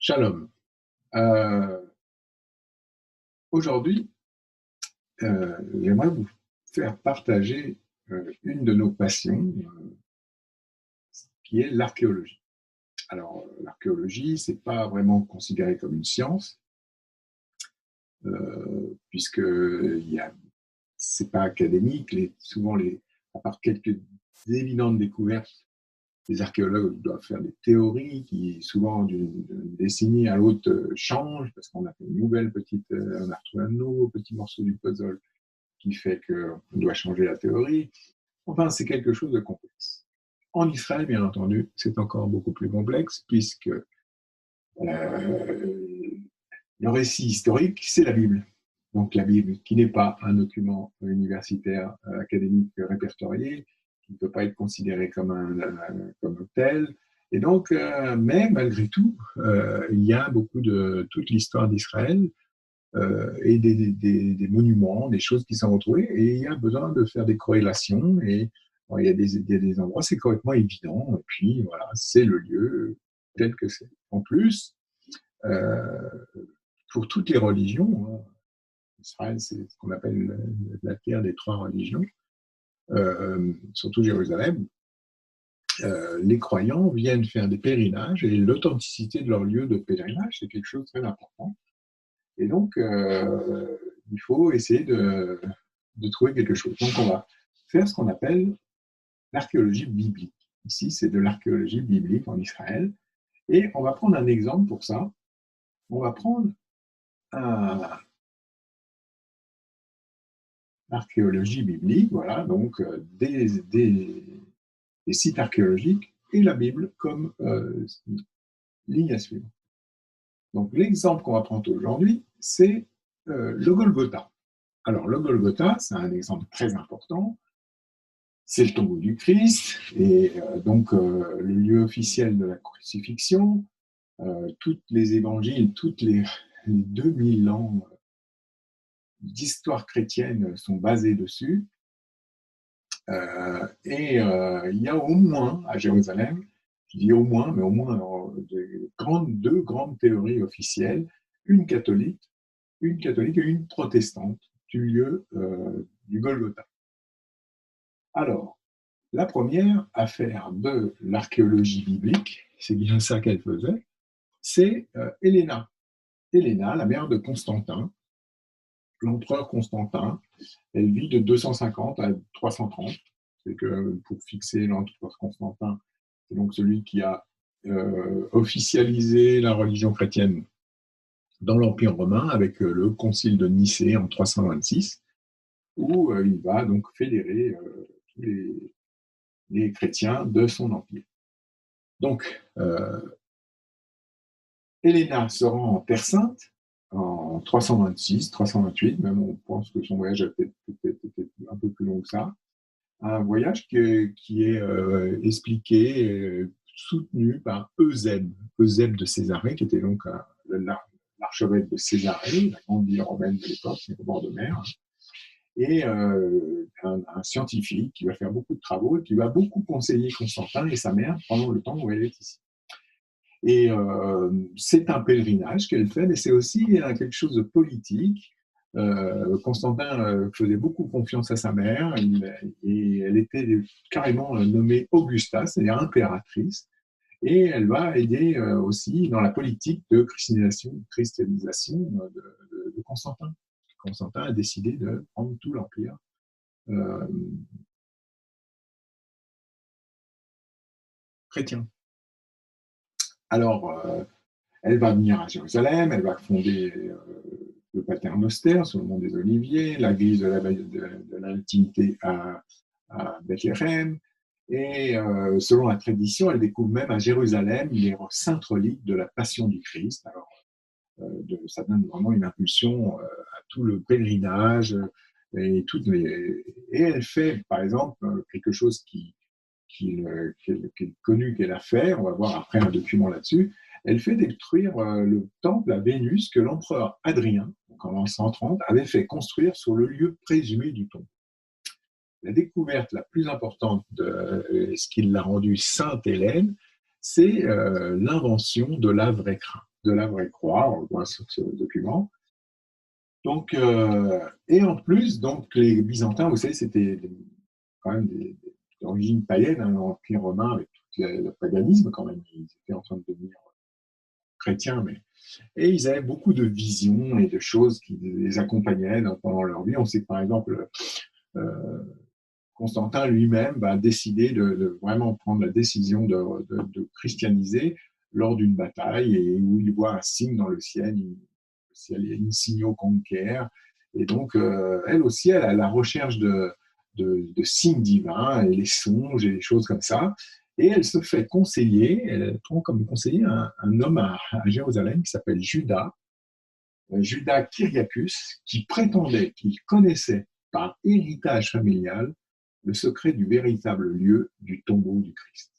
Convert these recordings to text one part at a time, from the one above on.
Shalom. Euh, Aujourd'hui, j'aimerais vous faire partager une de nos passions, qui est l'archéologie. Alors, l'archéologie, c'est pas vraiment considéré comme une science, puisque c'est pas académique. À part quelques évidentes découvertes, les archéologues doivent faire des théories qui, souvent, d'une décennie à l'autre, changent, parce qu'on a fait on a retrouvé un nouveau petit morceau du puzzle qui fait qu'on doit changer la théorie. Enfin, c'est quelque chose de complexe. En Israël, bien entendu, c'est encore beaucoup plus complexe, puisque le récit historique, c'est la Bible. Donc la Bible, qui n'est pas un document universitaire, académique répertorié, qui ne peut pas être considéré comme tel. Et donc, mais malgré tout, il y a beaucoup de toute l'histoire d'Israël et des monuments, des choses qui sont retrouvées, et il y a besoin de faire des corrélations, et bon, il y a des endroits, c'est complètement évident, et puis voilà, c'est le lieu tel que c'est. En plus, euh, pour toutes les religions, hein, Israël, c'est ce qu'on appelle la terre des trois religions, surtout Jérusalem, les croyants viennent faire des pèlerinages, et l'authenticité de leur lieu de pèlerinage, c'est quelque chose de très important. Et donc, il faut essayer de trouver quelque chose. Donc, on va faire ce qu'on appelle l'archéologie biblique. Ici, c'est de l'archéologie biblique en Israël. Et on va prendre un exemple pour ça. On va prendre l'archéologie biblique, voilà, donc des sites archéologiques et la Bible comme ligne à suivre. Donc, l'exemple qu'on va prendre aujourd'hui, c'est le Golgotha. Alors, le Golgotha, c'est un exemple très important. C'est le tombeau du Christ, et donc le lieu officiel de la crucifixion. Tous les évangiles, les 2000 ans d'histoire chrétienne sont basés dessus. Il y a au moins, à Jérusalem, je dis au moins, mais au moins deux grandes théories officielles, une catholique, et une protestante du lieu du Golgotha. Alors, la première à faire de l'archéologie biblique, c'est bien ça qu'elle faisait, c'est Héléna. Héléna, la mère de Constantin, l'empereur Constantin. Elle vit de 250 à 330. C'est que pour fixer l'empereur Constantin, c'est donc celui qui a officialisé la religion chrétienne dans l'Empire romain avec le concile de Nicée en 326, où il va donc fédérer tous les chrétiens de son empire. Donc, Héléna se rend en Terre Sainte en 326, 328, même on pense que son voyage a peut-être été un peu plus long que ça. Un voyage qui est expliqué, soutenu par Eusèbe de Césarée, qui était donc l'archevêque de Césarée, la grande ville romaine de l'époque, au bord de mer, et un scientifique qui va faire beaucoup de travaux et qui va beaucoup conseiller Constantin et sa mère pendant le temps où elle est ici. Et c'est un pèlerinage qu'elle fait, mais c'est aussi quelque chose de politique. Constantin faisait beaucoup confiance à sa mère, et elle était carrément nommée Augusta, c'est-à-dire impératrice, et elle va aider aussi dans la politique de christianisation de Constantin. Constantin a décidé de prendre tout l'empire chrétien. Alors, elle va venir à Jérusalem, elle va fonder le Paternoster sur le mont des Oliviers, l'église de la Nativité à Bethléem, et selon la tradition, elle découvre même à Jérusalem les saintes reliques de la Passion du Christ. Alors, ça donne vraiment une impulsion à tout le pèlerinage, et elle fait, par exemple, quelque chose qui est connu qu'elle a fait, on va voir après un document là-dessus. Elle fait détruire le temple à Vénus que l'empereur Adrien, donc en 130, avait fait construire sur le lieu présumé du tombeau. La découverte la plus importante de ce qui l'a rendue Sainte Hélène, c'est l'invention de la vraie crin. de la vraie croix, on le voit sur ce document. Donc, et en plus, donc, les Byzantins, vous savez, c'était quand même d'origine païenne, hein, l'Empire romain avec tout le paganisme quand même. Ils étaient en train de devenir chrétiens, mais et ils avaient beaucoup de visions et de choses qui les accompagnaient pendant leur vie. On sait que par exemple, euh, Constantin lui-même va décider de vraiment prendre la décision de christianiser lors d'une bataille et où il voit un signe dans le ciel, il insigno conquer. Et donc, elle aussi, elle a la recherche de signes divins et les songes et les choses comme ça. Et elle se fait conseiller, elle prend comme conseiller un homme à Jérusalem qui s'appelle Judas, Judas Kyriacus, qui prétendait qu'il connaissait par héritage familial le secret du véritable lieu du tombeau du Christ.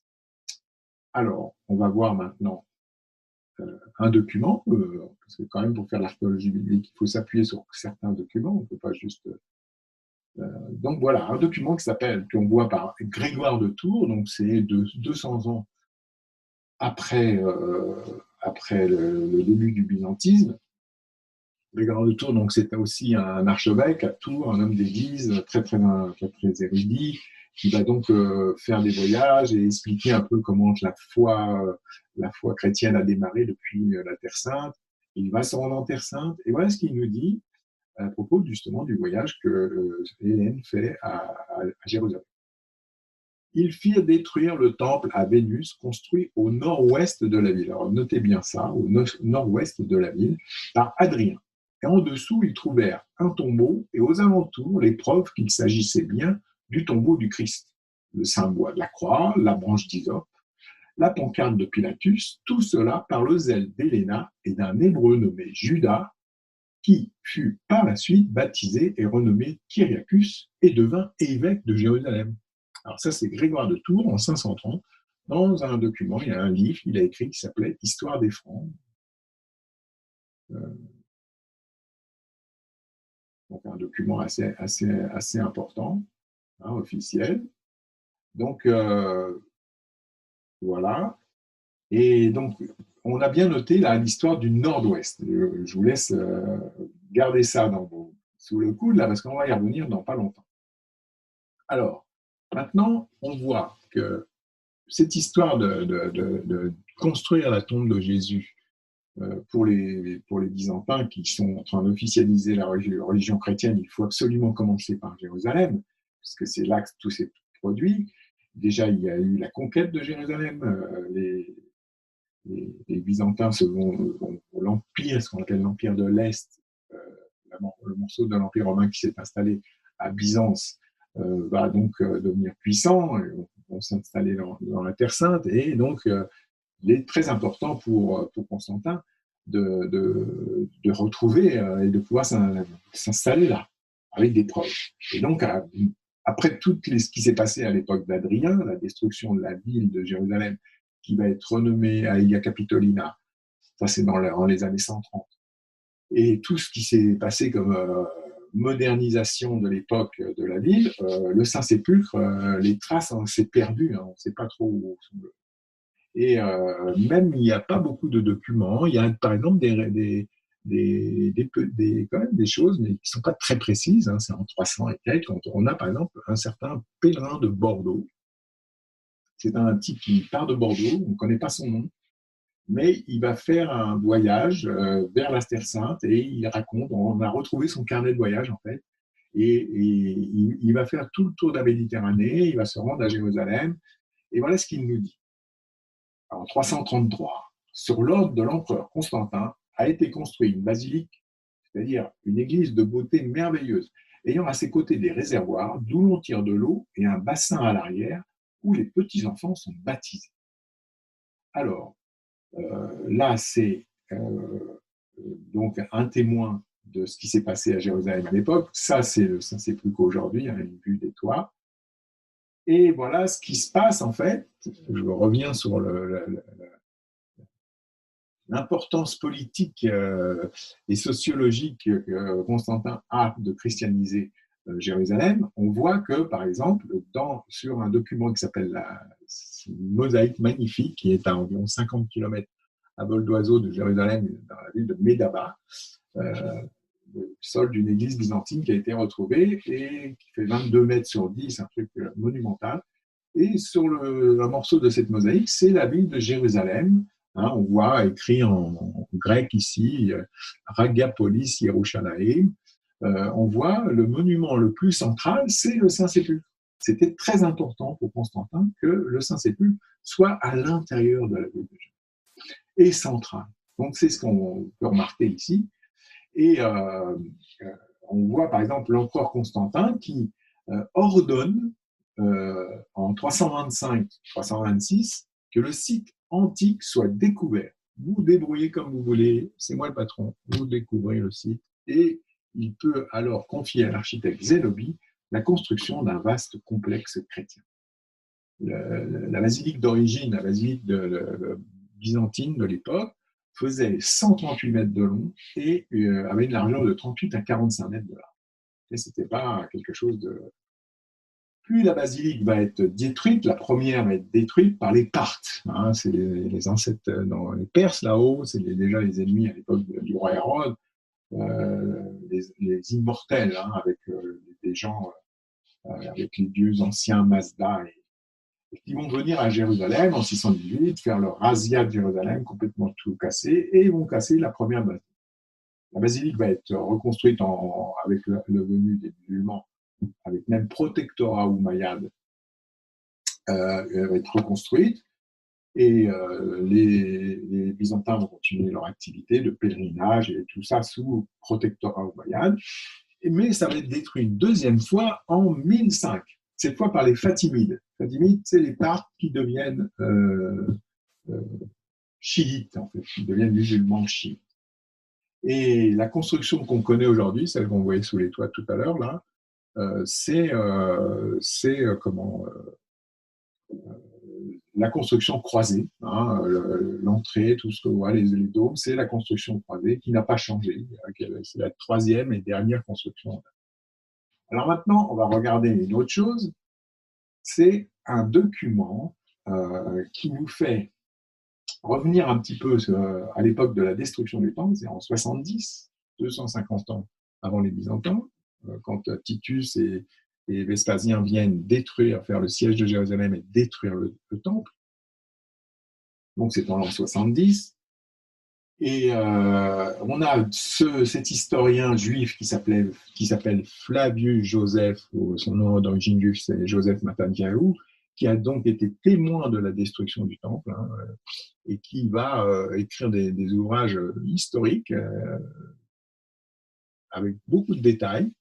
Alors, on va voir maintenant un document, parce que quand même pour faire l'archéologie biblique, il faut s'appuyer sur certains documents, on ne peut pas juste... donc voilà, un document qui s'appelle, qu'on voit par Grégoire de Tours, donc c'est de 200 ans après, après le début du byzantisme. Grégoire de Tours, donc c'était aussi un archevêque à Tours, un homme d'église très érudit, qui va donc faire des voyages et expliquer un peu comment la foi chrétienne a démarré depuis la Terre Sainte. Il va se rendre en Terre Sainte et voilà ce qu'il nous dit à propos justement du voyage que Hélène fait à Jérusalem. Ils firent détruire le temple à Vénus, construit au nord-ouest de la ville. Alors notez bien ça, au nord-ouest de la ville, par Hadrien. Et en dessous, ils trouvèrent un tombeau et aux alentours les preuves qu'il s'agissait bien du tombeau du Christ. Le symbole de la croix, la branche d'hysope, la pancarte de Pilatus, tout cela par le zèle d'Héléna et d'un Hébreu nommé Judas, qui fut par la suite baptisé et renommé Kyriacus et devint évêque de Jérusalem. Alors ça, c'est Grégoire de Tours en 530. Dans un document, il y a un livre qu'il a écrit qui s'appelait Histoire des Francs. Donc un document assez important, hein, officiel. Donc voilà. Et donc on a bien noté là l'histoire du Nord-Ouest. Je vous laisse garder ça sous le coude là parce qu'on va y revenir dans pas longtemps. Alors maintenant, on voit que cette histoire de construire la tombe de Jésus pour les Byzantins qui sont en train d'officialiser la religion chrétienne, il faut absolument commencer par Jérusalem, puisque c'est là que tout s'est produit. Déjà, il y a eu la conquête de Jérusalem. Les Byzantins se vont l'Empire, ce qu'on appelle l'Empire de l'Est, euh, le morceau de l'Empire romain qui s'est installé à Byzance, va donc devenir puissant, vont s'installer dans la Terre Sainte, et donc il est très important pour Constantin de retrouver et de pouvoir s'installer là, avec des preuves. Et donc, après tout ce qui s'est passé à l'époque d'Adrien, la destruction de la ville de Jérusalem, qui va être renommée Aelia Capitolina, ça c'est dans les années 130, et tout ce qui s'est passé comme modernisation de l'époque de la ville, le Saint-Sépulcre, les traces, hein, c'est perdu, hein, on ne sait pas trop où sont. Et même, il n'y a pas beaucoup de documents. Il y a, par exemple, quand même des choses, mais qui ne sont pas très précises. Hein, c'est en 300 et quelques. On a, par exemple, un certain pèlerin de Bordeaux. C'est un type qui part de Bordeaux, on ne connaît pas son nom, mais il va faire un voyage vers la Terre Sainte et il raconte, on a retrouvé son carnet de voyage, en fait, et il va faire tout le tour de la Méditerranée, il va se rendre à Jérusalem, et voilà ce qu'il nous dit. En 333, sur l'ordre de l'empereur Constantin, a été construite une basilique, c'est-à-dire une église de beauté merveilleuse, ayant à ses côtés des réservoirs d'où l'on tire de l'eau et un bassin à l'arrière où les petits-enfants sont baptisés. Alors, là, c'est donc un témoin de ce qui s'est passé à Jérusalem à l'époque. Ça, c'est plus qu'aujourd'hui, hein, une vue des toits. Et voilà ce qui se passe, en fait. Je reviens sur l'importance politique et sociologique que Constantin a de christianiser Jérusalem. On voit que, par exemple, sur un document qui s'appelle une mosaïque magnifique, qui est à environ 50 km à vol d'oiseau de Jérusalem, dans la ville de Médaba, le sol d'une église byzantine qui a été retrouvée et qui fait 22 mètres sur 10, un truc monumental. Et sur un morceau de cette mosaïque, c'est la ville de Jérusalem. Hein, on voit écrit en grec ici, Ragapolis Yerushalayim. On voit le monument le plus central, c'est le Saint-Sépulcre. C'était très important pour Constantin que le Saint-Sépulcre soit à l'intérieur de la ville de Jérusalem et central. Donc c'est ce qu'on peut remarquer ici. Et on voit par exemple l'empereur Constantin qui ordonne en 325-326 que le site antique soit découvert. Vous débrouillez comme vous voulez, c'est moi le patron, vous découvrez le site et il peut alors confier à l'architecte Zénobie la construction d'un vaste complexe chrétien. La basilique d'origine, la basilique byzantine de l'époque, faisait 138 mètres de long et avait une largeur de 38 à 45 mètres de large. Et ce n'était pas quelque chose de... Plus la basilique va être détruite, la première va être détruite par les Parthes. Hein, c'est les ancêtres dans les Perses là-haut, c'est déjà les ennemis à l'époque du roi Hérode, les immortels, hein, avec des gens, avec les dieux anciens Mazda, et qui vont venir à Jérusalem en 618, faire leur razzia de Jérusalem, complètement tout casser, et ils vont casser la première basilique. La basilique va être reconstruite avec le venu des musulmans, avec même protectorat omeyyade, elle va être reconstruite et les Byzantins vont continuer leur activité de pèlerinage et tout ça sous protectorat omeyyade. Mais ça va être détruit une deuxième fois en 1005, cette fois par les Fatimides. Fatimides, c'est les Parthes qui deviennent chiites, en fait, qui deviennent musulmans chiites. Et la construction qu'on connaît aujourd'hui, celle qu'on voyait sous les toits tout à l'heure, là, c'est la construction croisée, hein, l'entrée, tout ce que voit les dômes, c'est la construction croisée qui n'a pas changé. C'est la troisième et dernière construction. Alors maintenant, on va regarder une autre chose. C'est un document qui nous fait revenir un petit peu à l'époque de la destruction du temple, c'est en 70, 250 ans avant les Byzantins, quand Titus et Vespasien viennent faire le siège de Jérusalem et détruire le temple. Donc c'est en l'an 70. Et on a cet historien juif qui s'appelle Flavius Joseph, son nom d'origine juive c'est Joseph Mattathiaou, qui a donc été témoin de la destruction du temple, hein, et qui va écrire des ouvrages historiques avec beaucoup de détails.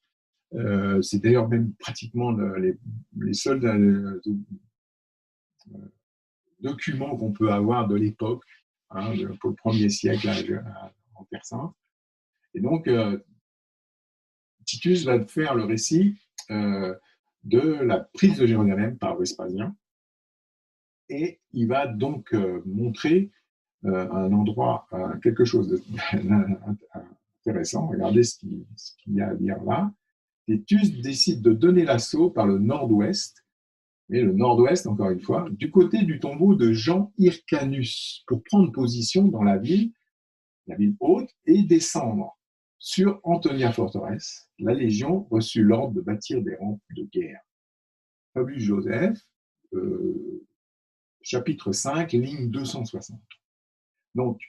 C'est d'ailleurs même pratiquement les seuls documents qu'on peut avoir de l'époque, hein, pour le 1er siècle en Terre Sainte. Et donc, Titus va faire le récit de la prise de Jérusalem par Vespasien. Et il va donc montrer un endroit, quelque chose d'intéressant. Regardez ce qu'il y a à dire là. Titus décide de donner l'assaut par le nord-ouest, mais le nord-ouest, encore une fois, du côté du tombeau de Jean Hyrcanus, pour prendre position dans la ville haute, et descendre sur Antonia Forteresse. La Légion reçut l'ordre de bâtir des rampes de guerre. Flavius Joseph, chapitre 5, ligne 260. Donc,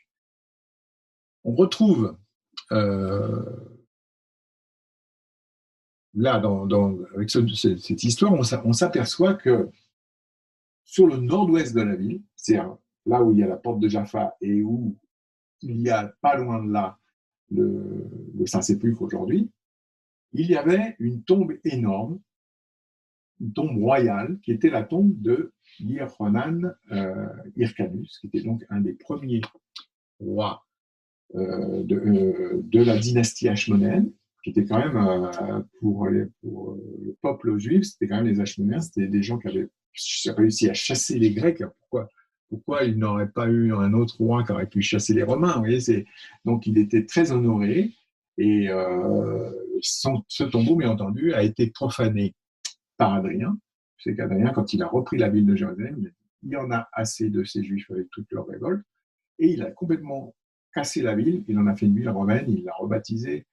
on retrouve là, avec cette histoire, on s'aperçoit que sur le nord-ouest de la ville, c'est là où il y a la porte de Jaffa et où il y a pas loin de là le Saint-Sépulcre aujourd'hui, il y avait une tombe énorme, une tombe royale, qui était la tombe de Yehohanan Hyrcanus, qui était donc un des premiers rois de la dynastie hachmonéenne, qui était quand même, pour le peuple juif, c'était quand même les Hachmonéens, c'était des gens qui avaient réussi à chasser les Grecs. Pourquoi il n'aurait pas eu un autre roi qui aurait pu chasser les Romains, vous voyez, donc il était très honoré, et ce tombeau, bien entendu, a été profané par Adrien. C'est qu'Adrien, quand il a repris la ville de Jérusalem, il y en a assez de ces Juifs avec toutes leurs révoltes. Et il a complètement cassé la ville, il en a fait une ville romaine, il l'a rebaptisée,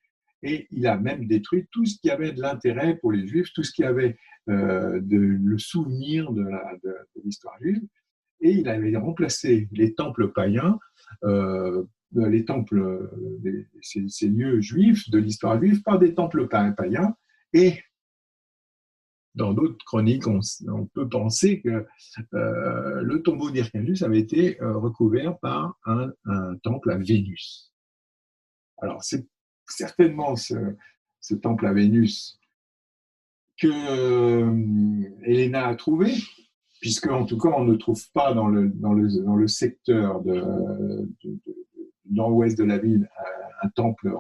et il a même détruit tout ce qui avait de l'intérêt pour les Juifs, tout ce qui avait le souvenir de l'histoire juive, et il avait remplacé les temples païens, les temples, ces lieux juifs de l'histoire juive, par des temples païens, et dans d'autres chroniques, on peut penser que le tombeau d'Hyrcanus avait été recouvert par un temple à Vénus. Alors, c'est certainement ce temple à Vénus que Helena a trouvé, puisque en tout cas, on ne trouve pas dans le secteur de nord-ouest de la ville un temple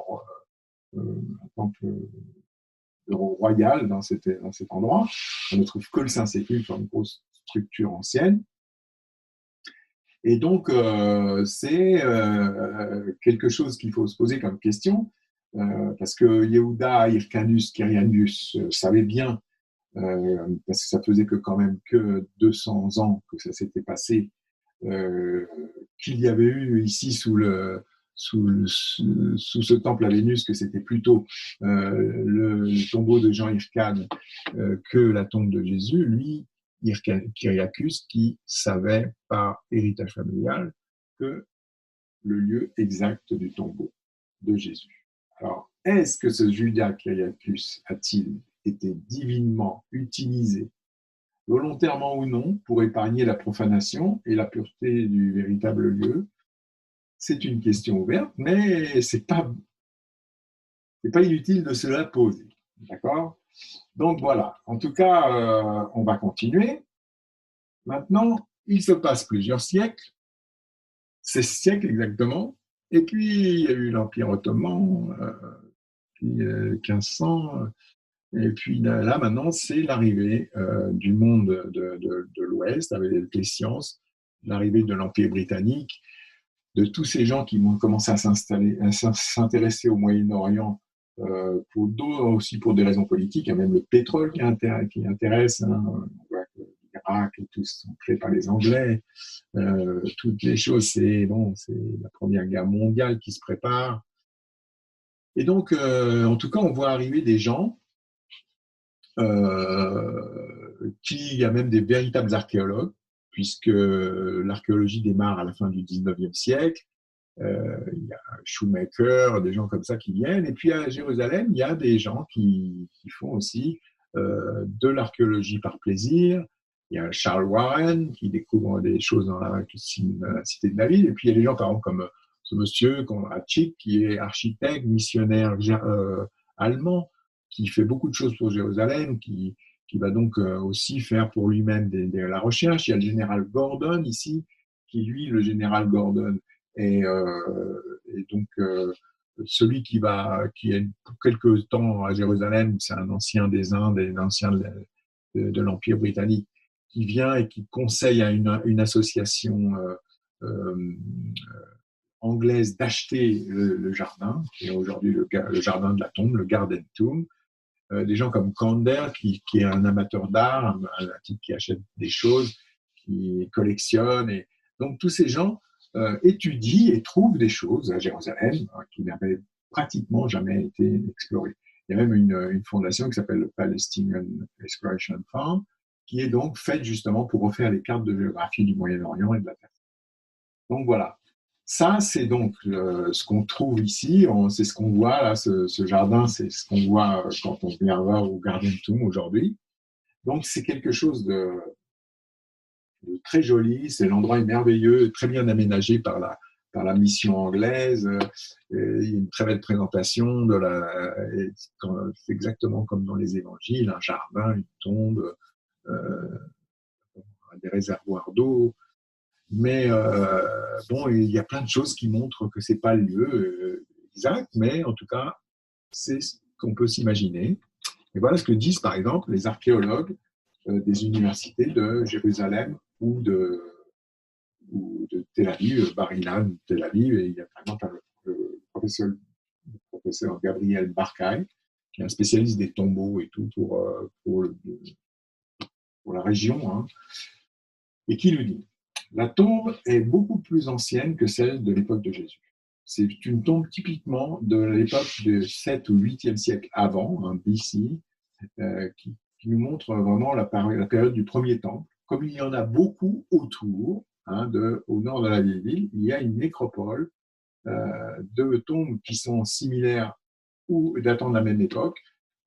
royal dans cet endroit. On ne trouve que le Saint-Sépulcre, une grosse structure ancienne. Et donc, c'est quelque chose qu'il faut se poser comme question, parce que Yehuda Hyrcanus Kyrianus savait bien, parce que ça faisait quand même que 200 ans que ça s'était passé, qu'il y avait eu ici sous ce temple à Vénus, que c'était plutôt le tombeau de Jean Hyrcane que la tombe de Jésus, lui, Kyriacus, qui savait par héritage familial que le lieu exact du tombeau de Jésus. Alors, est-ce que ce Judas Kyriacus a-t-il été divinement utilisé, volontairement ou non, pour épargner la profanation et la pureté du véritable lieu? C'est une question ouverte, mais c'est pas inutile de se la poser. D'accord? Donc voilà. En tout cas, on va continuer. Maintenant, il se passe plusieurs siècles, 16 siècles exactement, et puis il y a eu l'Empire ottoman, puis 1500, et puis là maintenant, c'est l'arrivée du monde de l'Ouest avec les sciences, l'arrivée de l'Empire britannique, de tous ces gens qui vont commencer à s'intéresser au Moyen-Orient aussi pour des raisons politiques. Il y a même le pétrole qui intéresse. Hein. On voit que l'Irak et tout sont créés par les Anglais. Toutes les choses, c'est la Première Guerre mondiale qui se prépare. Et donc, en tout cas, on voit arriver des gens il y a même des véritables archéologues, puisque l'archéologie démarre à la fin du 19e siècle. Il y a Shoemaker, des gens comme ça qui viennent. Et puis à Jérusalem, il y a des gens qui font aussi de l'archéologie par plaisir. Il y a Charles Warren qui découvre des choses dans la cité de David. Et puis il y a des gens, par exemple, comme ce monsieur Konrad Schick, qui est architecte, missionnaire allemand, qui fait beaucoup de choses pour Jérusalem, qui va donc aussi faire pour lui-même la recherche. Il y a le général Gordon ici, qui lui, le général Gordon, et donc, celui qui est pour quelques temps à Jérusalem, c'est un ancien des Indes et un ancien de l'Empire britannique, qui vient et qui conseille à une association anglaise d'acheter le jardin, qui est aujourd'hui le jardin de la tombe, le Garden Tomb. Des gens comme Kander, qui est un amateur d'art, un type qui achète des choses, qui collectionne. Et donc, tous ces gens étudient et trouvent des choses à Jérusalem qui n'avaient pratiquement jamais été explorées. Il y a même une fondation qui s'appelle le Palestinian Exploration Fund, qui est donc faite justement pour refaire les cartes de géographie du Moyen-Orient et de la Terre. Donc voilà. Ça, c'est donc ce qu'on trouve ici, c'est ce qu'on voit là, ce jardin, c'est ce qu'on voit quand on vient voir au Garden Tomb aujourd'hui. Donc c'est quelque chose de très joli, l'endroit est merveilleux, très bien aménagé par la mission anglaise. Il y a une très belle présentation c'est exactement comme dans les évangiles, un jardin, une tombe, des réservoirs d'eau. Mais bon, il y a plein de choses qui montrent que c'est pas le lieu exact, mais en tout cas, c'est ce qu'on peut s'imaginer. Et voilà ce que disent par exemple les archéologues des universités de Jérusalem ou de Tel Aviv, Bar-Ilan, Tel Aviv. Et il y a par exemple le professeur Gabriel Barkay, qui est un spécialiste des tombeaux et tout pour la région, hein, et qui lui dit La tombe est beaucoup plus ancienne que celle de l'époque de Jésus. C'est une tombe typiquement de l'époque du 7 ou 8e siècle avant, hein, BC, qui nous montre vraiment la période du premier temple. Comme il y en a beaucoup autour, hein, au nord de la vieille ville, il y a une nécropole de tombes qui sont similaires ou datant de la même époque.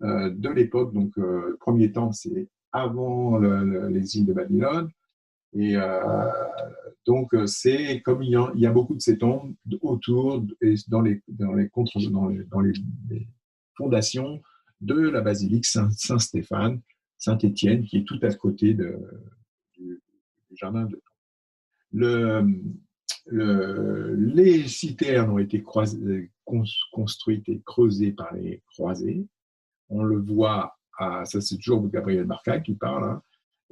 De l'époque, donc, premier temple, c'est avant l'exil de Babylone. Et donc, c'est comme il y a beaucoup de ces tombes autour et dans les fondations de la basilique Saint-Stéphane, Saint-Étienne, qui est tout à côté du jardin de les citernes ont été construites et creusées par les croisés. On le voit, ça c'est toujours Gabriel Marca qui parle, hein,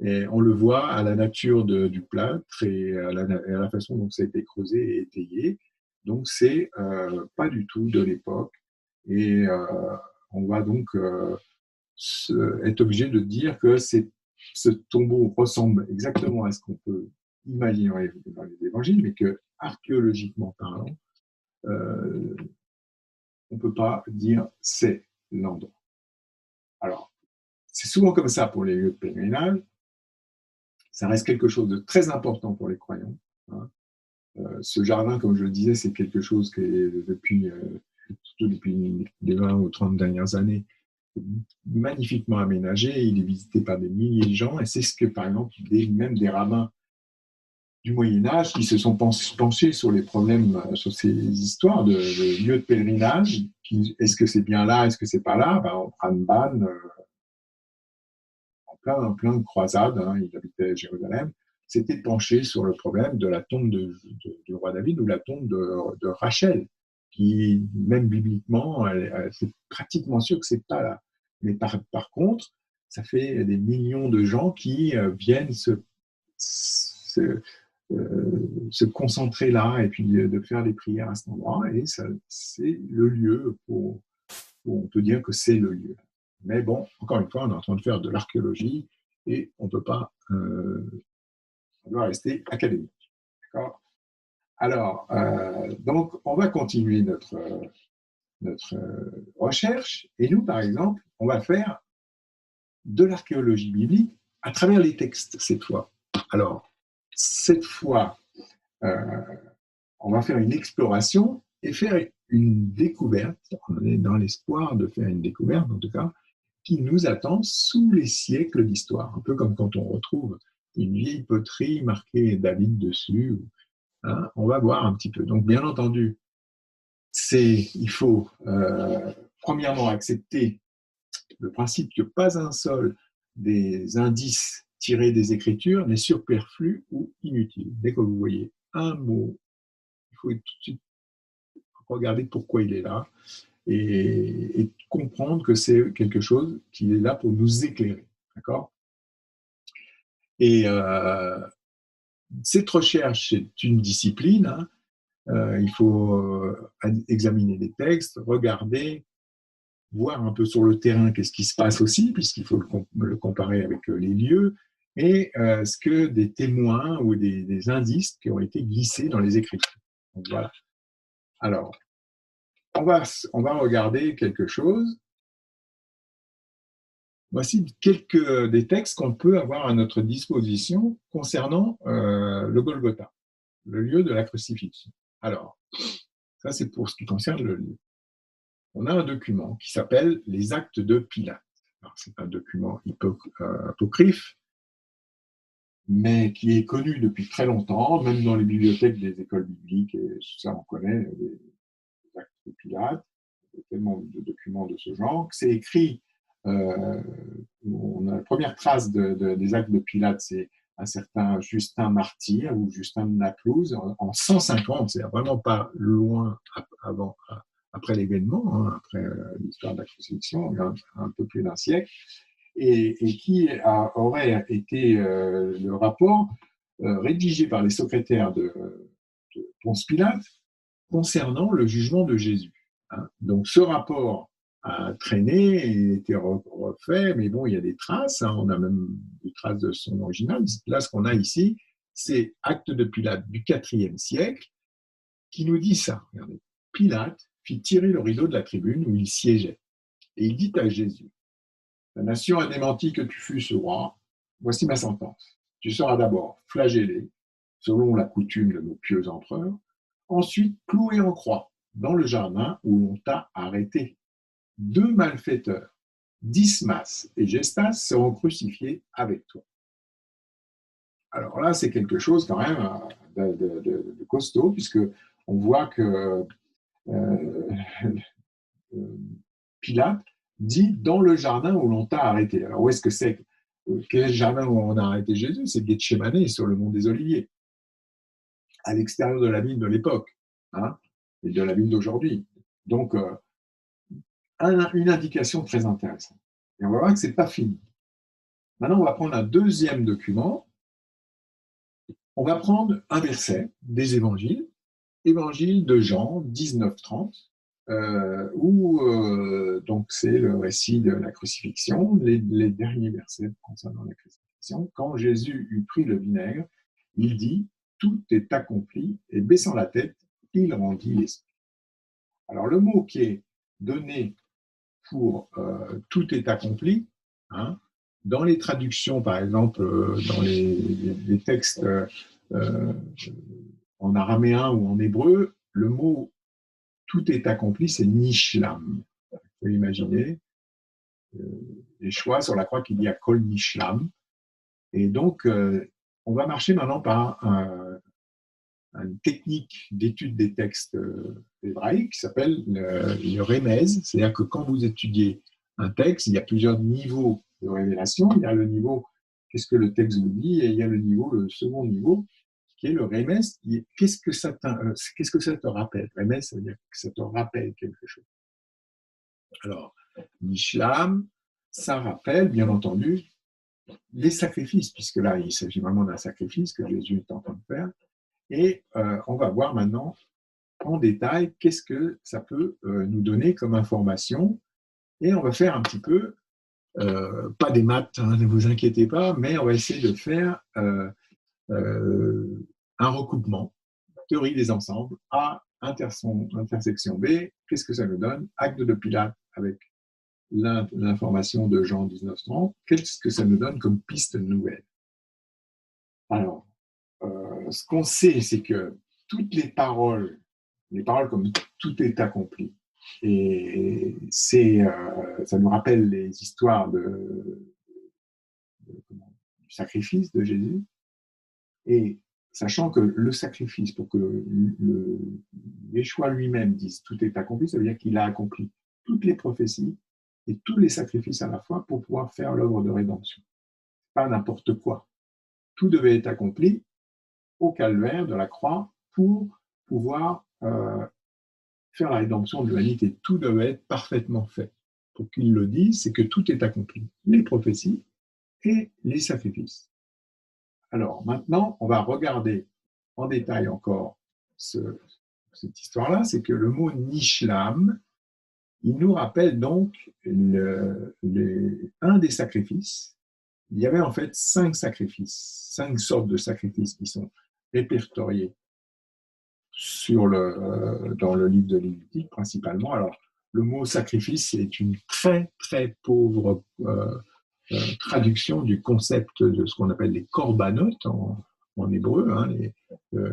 et on le voit à la nature du plâtre et à la façon dont ça a été creusé et étayé. Donc c'est pas du tout de l'époque. Et on va donc être obligé de dire que ce tombeau ressemble exactement à ce qu'on peut imaginer dans les évangiles, mais que archéologiquement parlant, on ne peut pas dire c'est l'endroit. Alors, c'est souvent comme ça pour les lieux de pèlerinage. Ça reste quelque chose de très important pour les croyants. Hein. Ce jardin, comme je le disais, c'est quelque chose qui est surtout depuis les 20 ou 30 dernières années, magnifiquement aménagé. Il est visité par des milliers de gens et c'est ce que, par exemple, même des rabbins du Moyen-Âge qui se sont penchés sur les problèmes, sur ces histoires de lieux de pèlerinage. Est-ce que c'est bien là, est-ce que c'est pas là? En Pramban, en plein de croisades, hein, il habitait à Jérusalem, s'était penché sur le problème de la tombe du roi David ou la tombe de Rachel, qui, même bibliquement, c'est pratiquement sûr que c'est pas là. Mais par contre, ça fait des millions de gens qui viennent se concentrer là et puis de faire des prières à cet endroit. Et c'est le lieu où on peut dire que c'est le lieu. Mais bon, encore une fois, on est en train de faire de l'archéologie et on ne peut pas, on doit rester académique. D'accord ? Alors, donc, on va continuer notre recherche et nous, par exemple, on va faire de l'archéologie biblique à travers les textes cette fois. Alors, cette fois, on va faire une exploration et faire une découverte. On est dans l'espoir de faire une découverte, en tout cas, qui nous attend sous les siècles d'histoire. Un peu comme quand on retrouve une vieille poterie marquée David dessus. Hein, on va voir un petit peu. Donc, bien entendu, il faut premièrement accepter le principe que pas un seul des indices tirés des Écritures n'est superflu ou inutile. Dès que vous voyez un mot, il faut tout de suite regarder pourquoi il est là et comprendre que c'est quelque chose qui est là pour nous éclairer. D'accord ? Et cette recherche, c'est une discipline. Hein. Il faut examiner les textes, regarder, voir un peu sur le terrain qu'est-ce qui se passe aussi, puisqu'il faut le comparer avec les lieux, et ce que des témoins ou des indices qui ont été glissés dans les Écritures. Donc, voilà. Alors, on va regarder quelque chose. Voici quelques des textes qu'on peut avoir à notre disposition concernant le Golgotha, le lieu de la crucifixion. Alors, ça c'est pour ce qui concerne le lieu. On a un document qui s'appelle les Actes de Pilate. C'est un document apocryphe, mais qui est connu depuis très longtemps, même dans les bibliothèques des écoles bibliques, et ça on connaît, les Actes de Pilate, il y a tellement de documents de ce genre. C'est écrit, on a la première trace des Actes de Pilate, c'est un certain Justin Martyr ou Justin de Naplouse en 150, c'est vraiment pas loin après l'événement, hein, après l'histoire de la crucifixion, il y a un peu plus d'un siècle, et qui aurait été le rapport rédigé par les secrétaires de Ponce Pilate concernant le jugement de Jésus. Hein. Donc ce rapport a traîné et a été refait, mais bon, il y a des traces, hein, on a même des traces de son original. Là, ce qu'on a ici, C'est Actes de Pilate du IVe siècle qui nous dit ça. Regardez. Pilate fit tirer le rideau de la tribune où il siégeait. Et il dit à Jésus, la nation a démenti que tu fusses roi. Voici ma sentence. Tu seras d'abord flagellé, selon la coutume de nos pieux empereurs, ensuite cloué en croix dans le jardin où l'on t'a arrêté. 2 malfaiteurs, Dismas et Gestas, seront crucifiés avec toi. Alors là, c'est quelque chose quand même de costaud, puisque on voit que Pilate dit dans le jardin où l'on t'a arrêté. Alors où est-ce que c'est? Quel est le jardin où on a arrêté Jésus? C'est Gethsémanée, sur le mont des Oliviers, à l'extérieur de la ville de l'époque, hein, et de la ville d'aujourd'hui. Donc, une indication très intéressante. Et on va voir que ce n'est pas fini. Maintenant, on va prendre un deuxième document. On va prendre un verset des évangiles, évangile de Jean 19-30, où donc c'est le récit de la crucifixion, les derniers versets concernant la crucifixion. Quand Jésus eut pris le vinaigre, il dit « Tout est accompli » et baissant la tête, il rendit l'esprit. Alors le mot qui est donné pour tout est accompli, hein, dans les traductions, par exemple, dans les textes en araméen ou en hébreu, le mot tout est accompli, c'est nishlam. Vous pouvez imaginer, Yeshua sur la croix qui dit à kol nishlam. Et donc, on va marcher maintenant par une technique d'étude des textes hébraïques qui s'appelle le remez, c'est-à-dire que quand vous étudiez un texte, il y a plusieurs niveaux de révélation. Il y a le niveau qu'est-ce que le texte vous dit, et il y a le second niveau qui est le remez, qui est qu'est-ce que ça te rappelle. Remez, ça veut dire que ça te rappelle quelque chose. Alors, Mishlam, ça rappelle, bien entendu, les sacrifices, puisque là, il s'agit vraiment d'un sacrifice que Jésus est en train de faire. Et on va voir maintenant en détail qu'est-ce que ça peut nous donner comme information. Et on va faire un petit peu, pas des maths, hein, ne vous inquiétez pas, mais on va essayer de faire un recoupement, théorie des ensembles, A, intersection B, qu'est-ce que ça nous donne? Acte de Pilate avec l'information de Jean 1930, qu'est-ce que ça nous donne comme piste nouvelle? Alors, ce qu'on sait, c'est que toutes les paroles comme tout est accompli, et ça nous rappelle les histoires du sacrifice de Jésus, et sachant que le sacrifice, pour que Yeshua lui-même dise tout est accompli, ça veut dire qu'il a accompli toutes les prophéties et tous les sacrifices à la fois pour pouvoir faire l'œuvre de rédemption. Pas n'importe quoi. Tout devait être accompli au calvaire de la croix pour pouvoir faire la rédemption de l'humanité. Tout devait être parfaitement fait. Pour qu'il le dise, c'est que tout est accompli. Les prophéties et les sacrifices. Alors maintenant, on va regarder en détail encore cette histoire-là, c'est que le mot nishlam, il nous rappelle donc un des sacrifices. Il y avait en fait 5 sacrifices, 5 sortes de sacrifices qui sont répertoriés dans le livre de Lévitique principalement. Alors, le mot sacrifice est une très très pauvre traduction du concept de ce qu'on appelle les corbanotes en hébreu. Hein. Les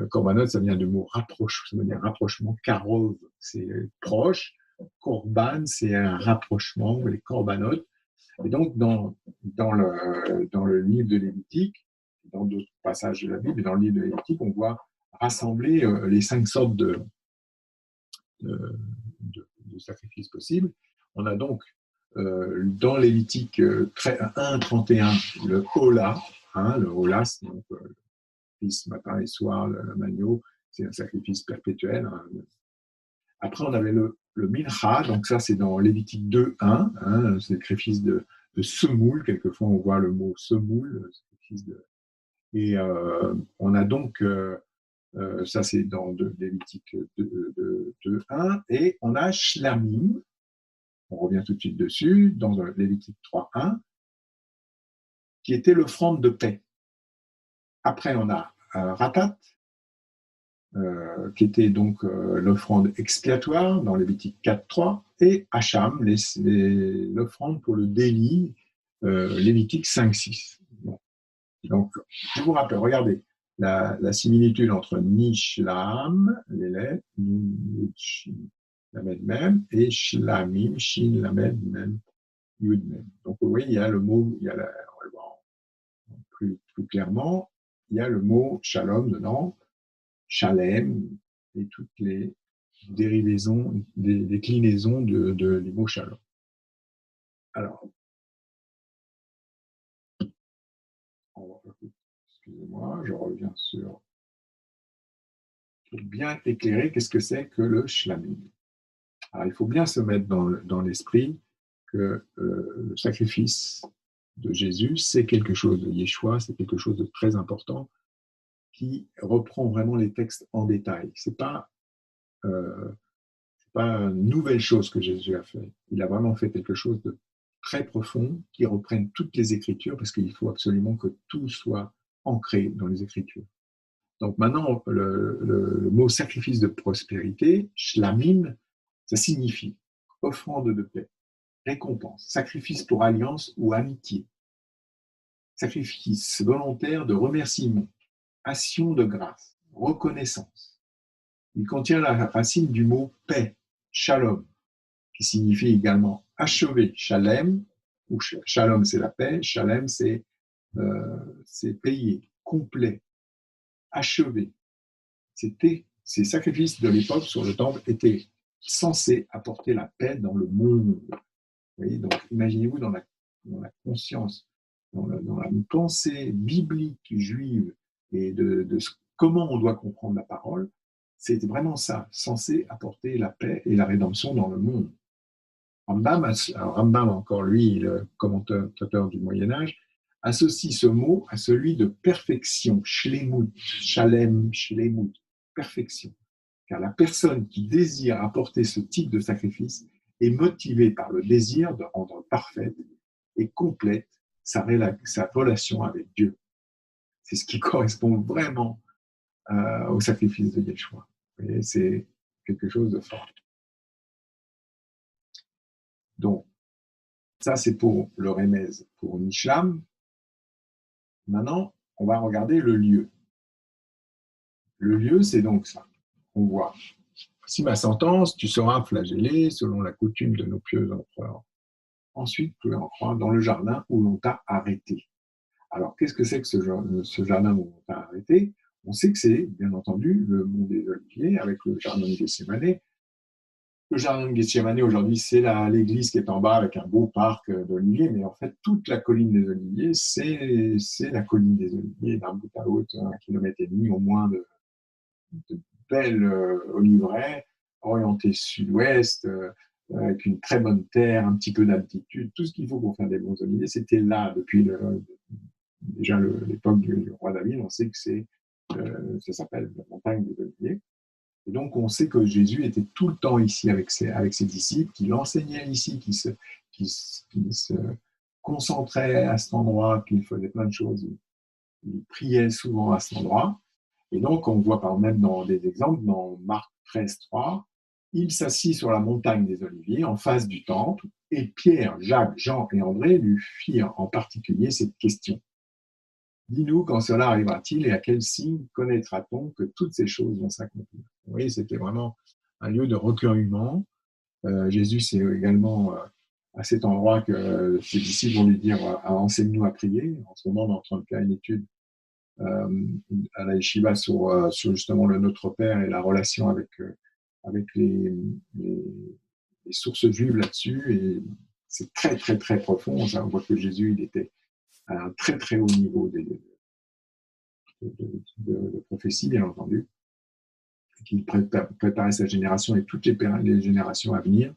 corbanotes, ça vient du mot rapproche, ça veut dire rapprochement. Karov, c'est proche. Korban, c'est un rapprochement, les corbanotes. Et donc, dans le livre de Lévitique, dans d'autres passages de la Bible, dans le livre de Lévitique, on voit rassembler les 5 sortes de sacrifices possibles. On a donc dans Lévitique 1:31 le Hola, hein, le Hola, c'est donc matin et soir, le manio, c'est un sacrifice perpétuel. Hein. Après, on avait le Mincha, donc ça c'est dans Lévitique 2:1, hein, c'est le sacrifice de semoule, quelquefois on voit le mot semoule, et on a donc ça c'est dans Lévitique 2:1, et on a Shlamim, on revient tout de suite dessus, dans Lévitique 3:1, qui était l'offrande de paix. Après, on a Ratat, qui était donc l'offrande expiatoire dans Lévitique 4.3, et Hacham, l'offrande pour le délit, Lévitique 5.6. Bon. Donc, je vous rappelle, regardez, la similitude entre Nishlam, les lettres, Nun, Shin, Lamed Mem, et Shlamim, Shin, Lamed Mem, Yud Mem. Donc, vous voyez, il y a le mot, on va le voir plus clairement, il y a le mot Shalom dedans, Shalem, et toutes les dérivaisons, des déclinaisons du mot Shalom. Alors, excusez-moi, je reviens sur, pour bien éclairer, qu'est-ce que c'est que le Shlamim. Alors, il faut bien se mettre dans l'esprit que le sacrifice de Jésus, c'est quelque chose de Yeshua, c'est quelque chose de très important qui reprend vraiment les textes en détail. C'est pas une nouvelle chose que Jésus a fait. Il a vraiment fait quelque chose de très profond qui reprenne toutes les Écritures parce qu'il faut absolument que tout soit ancré dans les Écritures. Donc maintenant, le mot sacrifice de prospérité, shlamim, ça signifie offrande de paix, récompense, sacrifice pour alliance ou amitié, sacrifice volontaire de remerciement, action de grâce, reconnaissance. Il contient la racine du mot paix, shalom, qui signifie également achever, shalem, ou shalom c'est la paix, shalem c'est payé, complet, achevé. Ces sacrifices de l'époque sur le temple étaient censés apporter la paix dans le monde. Vous voyez, donc imaginez-vous dans la conscience, dans la pensée biblique juive et de comment on doit comprendre la parole, c'est vraiment ça, censé apporter la paix et la rédemption dans le monde. Rambam encore lui, le commentateur du Moyen-Âge, associe ce mot à celui de perfection, shlemut, shalem, shlemut, perfection. Car la personne qui désire apporter ce type de sacrifice est motivée par le désir de rendre parfaite et complète sa relation avec Dieu. C'est ce qui correspond vraiment au sacrifice de Yeshua. Et c'est quelque chose de fort. Donc, ça c'est pour le remez, pour Nishlam. Maintenant, on va regarder le lieu. Le lieu, c'est donc ça. On voit. Voici ma sentence, tu seras flagellé selon la coutume de nos pieux empereurs. Ensuite, tu entreras dans le jardin où l'on t'a arrêté. Alors, qu'est-ce que c'est que ce jardin où on t'a arrêté? On sait que c'est, bien entendu, le mont des Oliviers avec le jardin de Gethsémané. Le jardin de Gethsémané, aujourd'hui, c'est l'église qui est en bas avec un beau parc d'oliviers, mais en fait, toute la colline des Oliviers, c'est la colline des Oliviers, d'un bout à l'autre, 1,5 km au moins de belles oliveraies, orientées sud-ouest, avec une très bonne terre, un petit peu d'altitude, tout ce qu'il faut pour faire des bons oliviers, c'était là depuis déjà l'époque du roi David. On sait que ça s'appelle la montagne des Oliviers. Et donc, on sait que Jésus était tout le temps ici avec ses disciples, qu'il enseignait ici, qu'il se concentrait à cet endroit, qu'il faisait plein de choses. Il priait souvent à cet endroit. Et donc, on voit par même dans des exemples, dans Marc 13.3, il s'assit sur la montagne des Oliviers, en face du temple, et Pierre, Jacques, Jean et André lui firent en particulier cette question. Dis-nous quand cela arrivera-t-il et à quel signe connaîtra-t-on que toutes ces choses vont s'accomplir? Vous voyez, c'était vraiment un lieu de recueillement. Jésus, c'est également à cet endroit que ses disciples vont lui dire enseigne-nous à prier. En ce moment, on est en train de faire une étude à la Yeshiva sur justement le Notre Père et la relation avec les sources juives là-dessus. Et c'est très, très, très profond. On voit que Jésus, il était à un très très haut niveau de prophétie, bien entendu, qu'il préparait sa génération et toutes les générations à venir.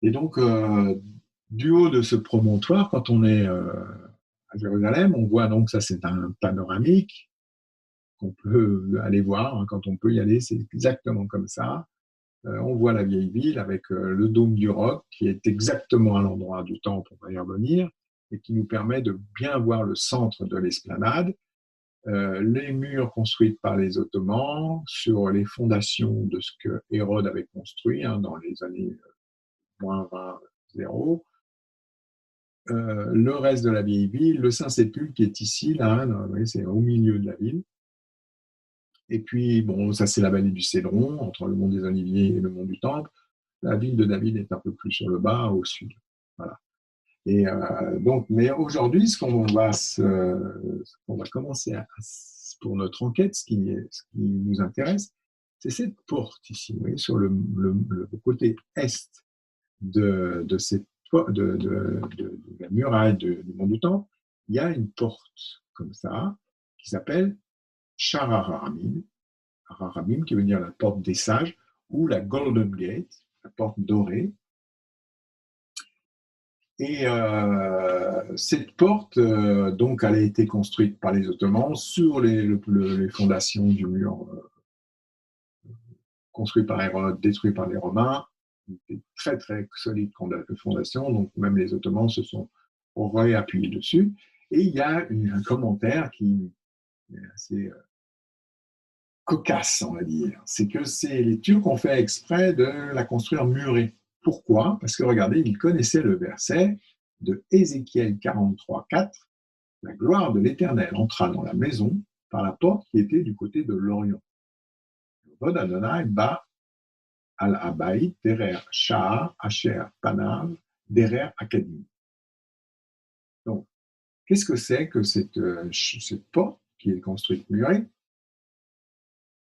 Et donc, du haut de ce promontoire, quand on est à Jérusalem, on voit donc, ça c'est un panoramique qu'on peut aller voir, hein, quand on peut y aller, c'est exactement comme ça. On voit la vieille ville avec le dôme du roc qui est exactement à l'endroit du temple, on va y revenir, et qui nous permet de bien voir le centre de l'esplanade. les murs construits par les Ottomans sur les fondations de ce que Hérode avait construit dans les années moins 20, 0. Le reste de la vieille ville, le Saint-Sépulcre qui est ici, là, c'est au milieu de la ville. Et puis, bon, ça c'est la vallée du Cédron, entre le mont des Oliviers et le mont du Temple. La ville de David est un peu plus sur le bas, au sud. Voilà. Et donc, mais aujourd'hui, ce qu'on va commencer pour notre enquête, ce qui nous intéresse, c'est cette porte ici, vous voyez, sur le côté est cette de la muraille du mont du Temple, il y a une porte comme ça qui s'appelle Shar Hararamim, qui veut dire la porte des sages, ou la Golden Gate, la porte dorée. Et cette porte, donc, elle a été construite par les Ottomans sur les fondations du mur construit par Hérode, détruit par les Romains. Une très très solide fondation, donc même les Ottomans se sont réappuyés dessus. Et il y a un commentaire qui est assez cocasse, on va dire. C'est que les Turcs ont fait exprès de la construire murée. Pourquoi? Parce que regardez, ils connaissaient le verset de Ézéchiel 43, 4. La gloire de l'Éternel entra dans la maison par la porte qui était du côté de l'Orient. Vod Adonai ba al-Abaït derer Sha'ar Asher Panav derer Akadim. Donc, qu'est-ce que c'est que cette porte qui est construite murée?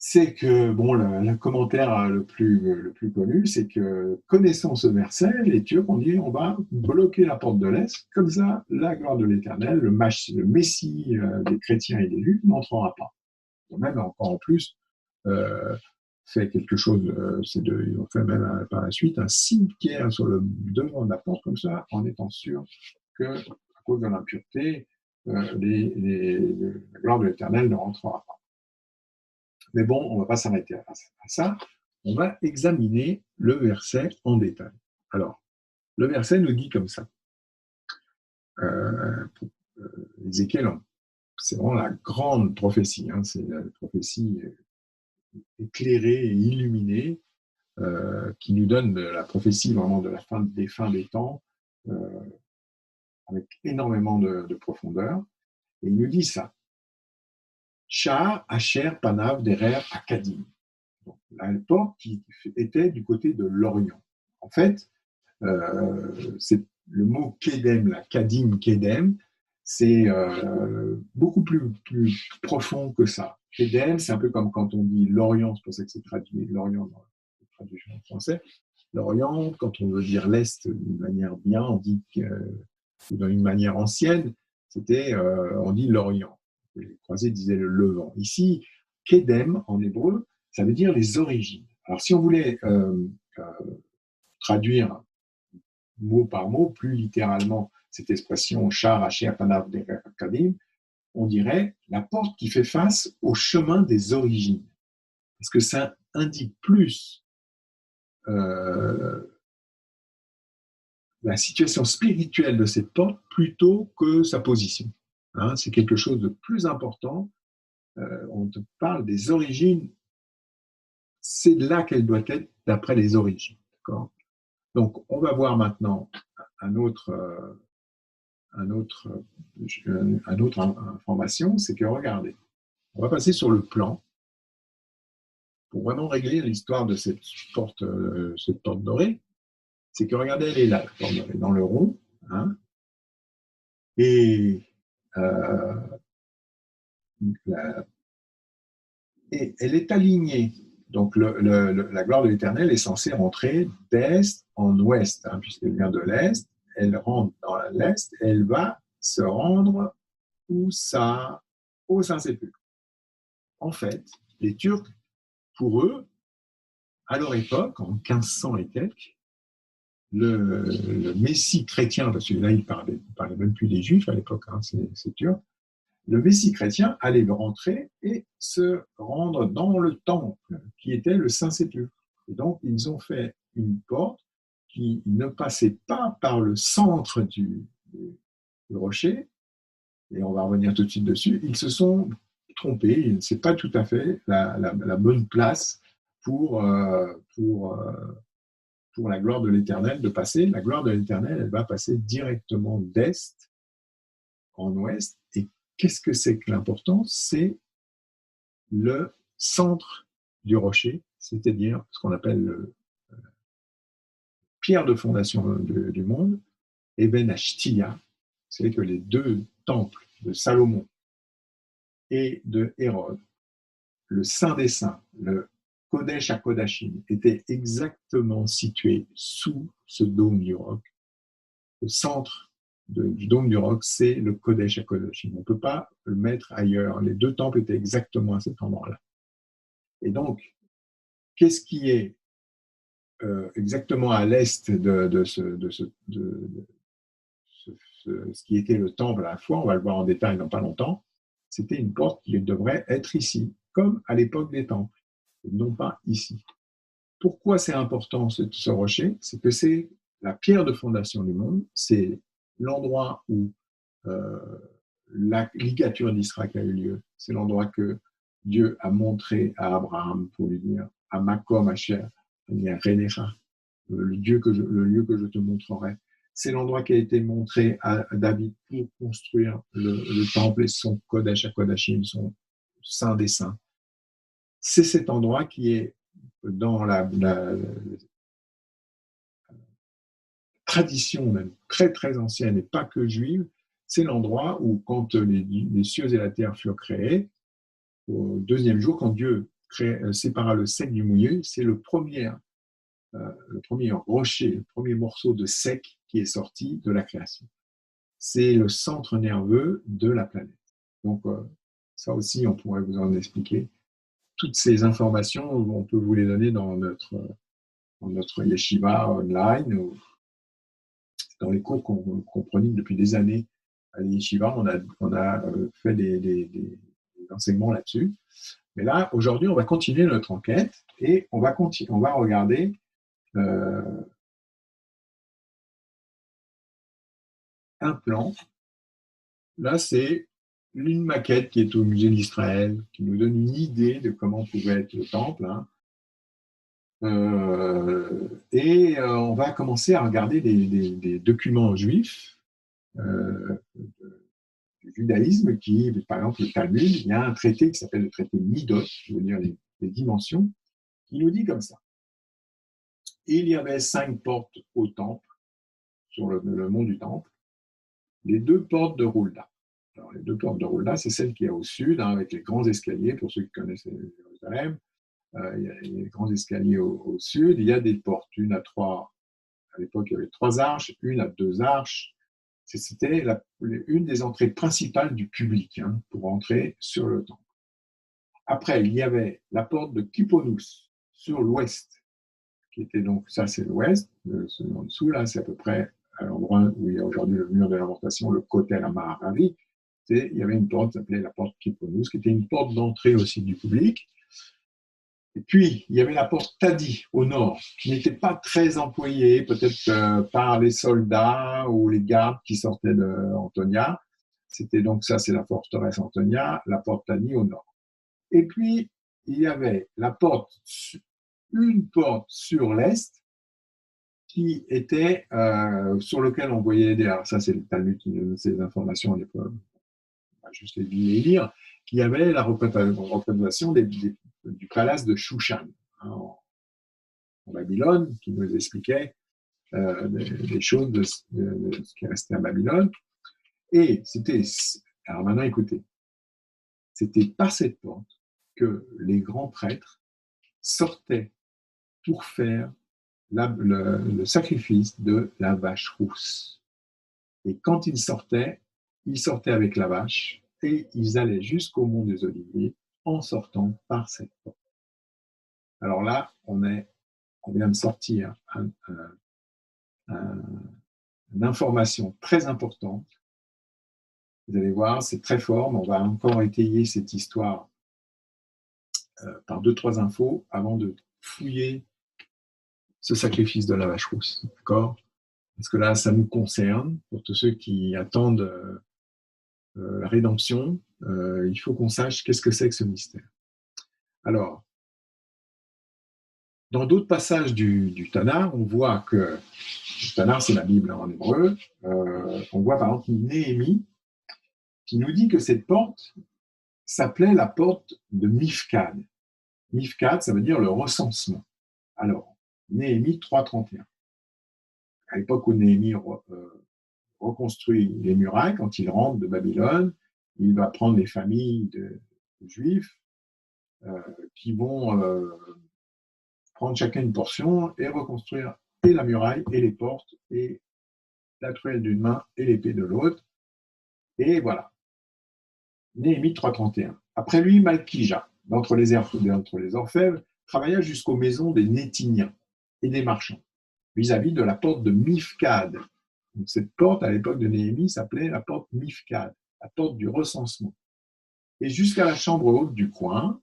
C'est que, bon, le commentaire le plus connu, c'est que, connaissant ce verset, les Turcs ont dit on va bloquer la porte de l'Est, comme ça, la gloire de l'Éternel, le Messie des chrétiens et des Juifs, n'entrera pas. Même encore en plus, fait quelque chose, ils ont fait même par la suite un cimetière sur le devant de la porte, comme ça, en étant sûr que, à cause de l'impureté, la gloire de l'Éternel ne rentrera pas. Mais bon, on ne va pas s'arrêter à ça. On va examiner le verset en détail. Alors, le verset nous dit comme ça. Ézéchiel, c'est vraiment la grande prophétie. C'est la prophétie éclairée et illuminée qui nous donne la prophétie vraiment de des fins des temps avec énormément de profondeur. Et il nous dit ça. Sha'ar Asher Panav Derer Akadim. La porte qui était du côté de l'Orient. En fait, c'est le mot Kedem, la Kadim Kedem, c'est beaucoup plus profond que ça. Kedem, c'est un peu comme quand on dit l'Orient, c'est pour ça que c'est traduit l'Orient dans la traduction en français. L'Orient, quand on veut dire l'Est d'une manière bien, on dit que d'une manière ancienne, on dit l'Orient. Les croisés disaient le Levant. Ici, Kedem en hébreu, ça veut dire les origines. Alors, si on voulait traduire mot par mot, plus littéralement, cette expression Sha'ar Asher Panav Derer Akadim, on dirait la porte qui fait face au chemin des origines. Parce que ça indique plus la situation spirituelle de cette porte plutôt que sa position. C'est quelque chose de plus important. On te parle des origines. C'est là qu'elle doit être d'après les origines. D'accord ? Donc, on va voir maintenant un autre information, c'est que regardez, on va passer sur le plan pour vraiment régler l'histoire de cette porte dorée. C'est que regardez, elle est là, la porte dorée, dans le rond, et elle est alignée. Donc, la gloire de l'Éternel est censée rentrer d'est en ouest, puisqu'elle vient de l'est. Elle rentre dans l'est et elle va se rendre au Saint-Sépulcre. En fait, les Turcs, pour eux, à leur époque, en 1500 et quelques, le Messie chrétien, parce que là, il ne parlait même plus des Juifs à l'époque, c'est Turc, le Messie chrétien allait rentrer et se rendre dans le temple, qui était le Saint-Sépulcre. Et donc, ils ont fait une porte qui ne passait pas par le centre du rocher, et on va revenir tout de suite dessus. Ils se sont trompé, ce n'est pas tout à fait la bonne place pour la gloire de l'Éternel de passer. La gloire de l'Éternel, elle va passer directement d'est en ouest. Et qu'est-ce que c'est que l'important? C'est le centre du rocher, c'est-à-dire ce qu'on appelle le pierre de fondation du monde, Eben Ashtia. C'est que les deux temples de Salomon et de Hérode, le Saint des Saints, le Kodesh HaKodashim, étaient exactement situés sous ce dôme du roc. Le centre du dôme du roc, c'est le Kodesh HaKodashim. On ne peut pas le mettre ailleurs. Les deux temples étaient exactement à cet endroit-là. Et donc, qu'est-ce qui est exactement à l'est de ce qui était le temple à la fois, on va le voir en détail dans pas longtemps, c'était une porte qui devrait être ici, comme à l'époque des temples, non pas ici. Pourquoi c'est important ce rocher? C'est que c'est la pierre de fondation du monde, c'est l'endroit où la ligature d'Israël a eu lieu, c'est l'endroit que Dieu a montré à Abraham pour lui dire « Amakom Asher, Renecha », le lieu que je te montrerai. C'est l'endroit qui a été montré à David pour construire le temple et son Kodesh HaKodashim, son Saint des Saints. C'est cet endroit qui est dans la tradition même très très ancienne et pas que juive, c'est l'endroit où quand les cieux et la terre furent créés, au deuxième jour, quand Dieu sépara le sec du mouillé, c'est le premier rocher, le premier morceau de sec qui est sorti de la création. C'est le centre nerveux de la planète. Donc, ça aussi, on pourrait vous en expliquer. Toutes ces informations, on peut vous les donner dans notre yeshiva online, ou dans les cours qu'on prodigue depuis des années à l'yeshiva. On a fait des enseignements là-dessus. Mais là, aujourd'hui, on va continuer notre enquête et on va regarder un plan. Là, c'est une maquette qui est au musée d'Israël, qui nous donne une idée de comment pouvait être le temple. Hein. On va commencer à regarder des documents juifs du judaïsme qui, par exemple, le Talmud, il y a un traité qui s'appelle le traité Midot, qui veut dire les dimensions, qui nous dit comme ça. Il y avait 5 portes au temple, sur le mont du temple, les 2 portes de Roulda. Alors, les 2 portes de Roulda, c'est celle qui est au sud, hein, avec les grands escaliers, pour ceux qui connaissent Jérusalem. Il y a les grands escaliers au sud. Il y a des portes, une à 3. À l'époque, il y avait 3 arches, une à 2 arches. C'était une des entrées principales du public hein, pour entrer sur le temple. Après, il y avait la porte de Kipponous sur l'ouest, qui était donc, ça c'est l'ouest, en dessous, là, c'est à peu près à l'endroit où il y a aujourd'hui le mur de lamentation, le Kotel Amaharavi. Il y avait une porte qui s'appelait la porte Kipponous, qui était une porte d'entrée aussi du public. Et puis, il y avait la porte Tadi au nord, qui n'était pas très employée, peut-être par les soldats ou les gardes qui sortaient d'Antonia. C'était donc ça, c'est la forteresse Antonia, la porte Tadi au nord. Et puis, il y avait une porte sur l'est qui était sur lequel on voyait alors ça c'est le Talmud qui nous donne ces informations à l'époque, on va juste les lire, qu'il y avait la représentation du palace de Shushan hein, en Babylone, qui nous expliquait des choses de ce qui restait à Babylone. Et alors maintenant écoutez, c'était par cette porte que les grands prêtres sortaient pour faire le sacrifice de la vache rousse. Et quand ils sortaient avec la vache et ils allaient jusqu'au mont des Oliviers en sortant par cette porte. Alors là, on vient de sortir une information très importante. Vous allez voir, c'est très fort, mais on va encore étayer cette histoire par 2-3 infos avant de fouiller ce sacrifice de la vache rousse. D'accord ? Parce que là, ça nous concerne, pour tous ceux qui attendent la rédemption, il faut qu'on sache qu'est-ce que c'est que ce mystère. Alors, dans d'autres passages du Tanakh, on voit que, le Tanakh c'est la Bible en hébreu, on voit par exemple Néhémie qui nous dit que cette porte s'appelait la porte de Mifkad. Mifkad, ça veut dire le recensement. Alors, Néhémie 3.31. À l'époque où Néhémie reconstruit les murailles, quand il rentre de Babylone, il va prendre les familles de Juifs qui vont prendre chacun une portion et reconstruire et la muraille et les portes et la truelle d'une main et l'épée de l'autre. Et voilà. Néhémie 3.31. Après lui, Malkija, d'entre les orfèvres, travailla jusqu'aux maisons des Nétiniens et des marchands, vis-à-vis de la porte de Mifkad. Donc, cette porte, à l'époque de Néhémie, s'appelait la porte Mifkad, la porte du recensement. Et jusqu'à la chambre haute du coin,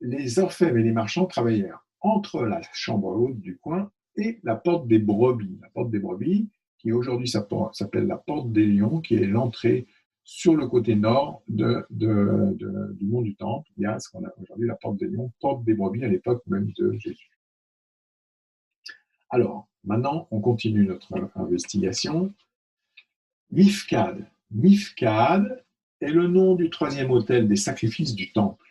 les orfèvres et les marchands travaillèrent entre la chambre haute du coin et la porte des brebis. La porte des brebis, qui aujourd'hui s'appelle la porte des lions, qui est l'entrée sur le côté nord du mont du Temple. Il y a ce qu'on a aujourd'hui la porte des lions, porte des brebis à l'époque même de Jésus. Alors, maintenant, on continue notre investigation. Mifkad. Mifkad est le nom du troisième autel des sacrifices du Temple.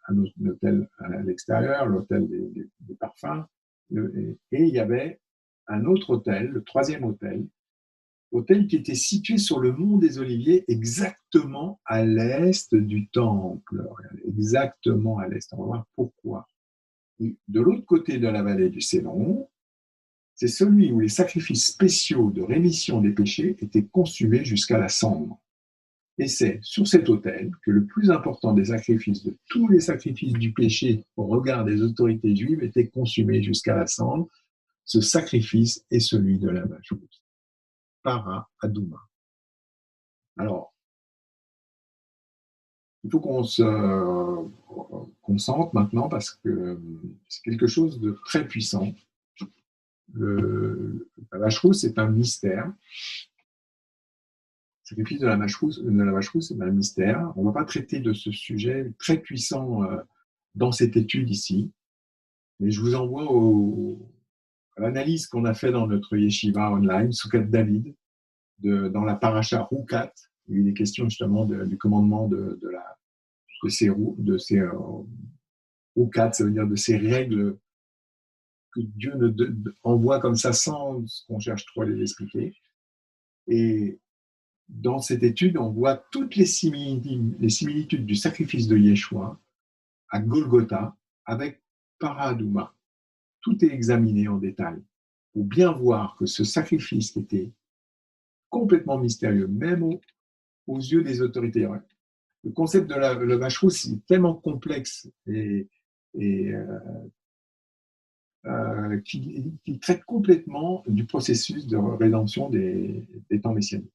Un hôtel à l'extérieur, l'hôtel des parfums. Et il y avait un autre hôtel, le troisième hôtel qui était situé sur le mont des Oliviers, exactement à l'est du temple. Exactement à l'est. On va voir pourquoi. Et de l'autre côté de la vallée du Cédron, c'est celui où les sacrifices spéciaux de rémission des péchés étaient consumés jusqu'à la cendre. Et c'est sur cet autel que le plus important des sacrifices, de tous les sacrifices du péché au regard des autorités juives, était consumé jusqu'à la cendre. Ce sacrifice est celui de la vache rousse. Para Adouma. Alors, il faut qu'on se concentre maintenant parce que c'est quelque chose de très puissant. La vache rousse est un mystère. Le sacrifice de la vache rousse est un mystère. On ne va pas traiter de ce sujet très puissant dans cette étude ici, mais je vous envoie à l'analyse qu'on a fait dans notre yeshiva online, Soukat David, dans la paracha Roukat, où il est question justement du commandement de ces Roukat, ça veut dire de ces règles que Dieu envoie comme ça sans qu'on cherche trop à les expliquer. Et dans cette étude, on voit toutes les similitudes du sacrifice de Yeshua à Golgotha avec Paradouma. Tout est examiné en détail pour bien voir que ce sacrifice qui était complètement mystérieux, même aux yeux des autorités. Le concept de la vache rousse est tellement complexe et qui traite complètement du processus de rédemption des temps messianiques.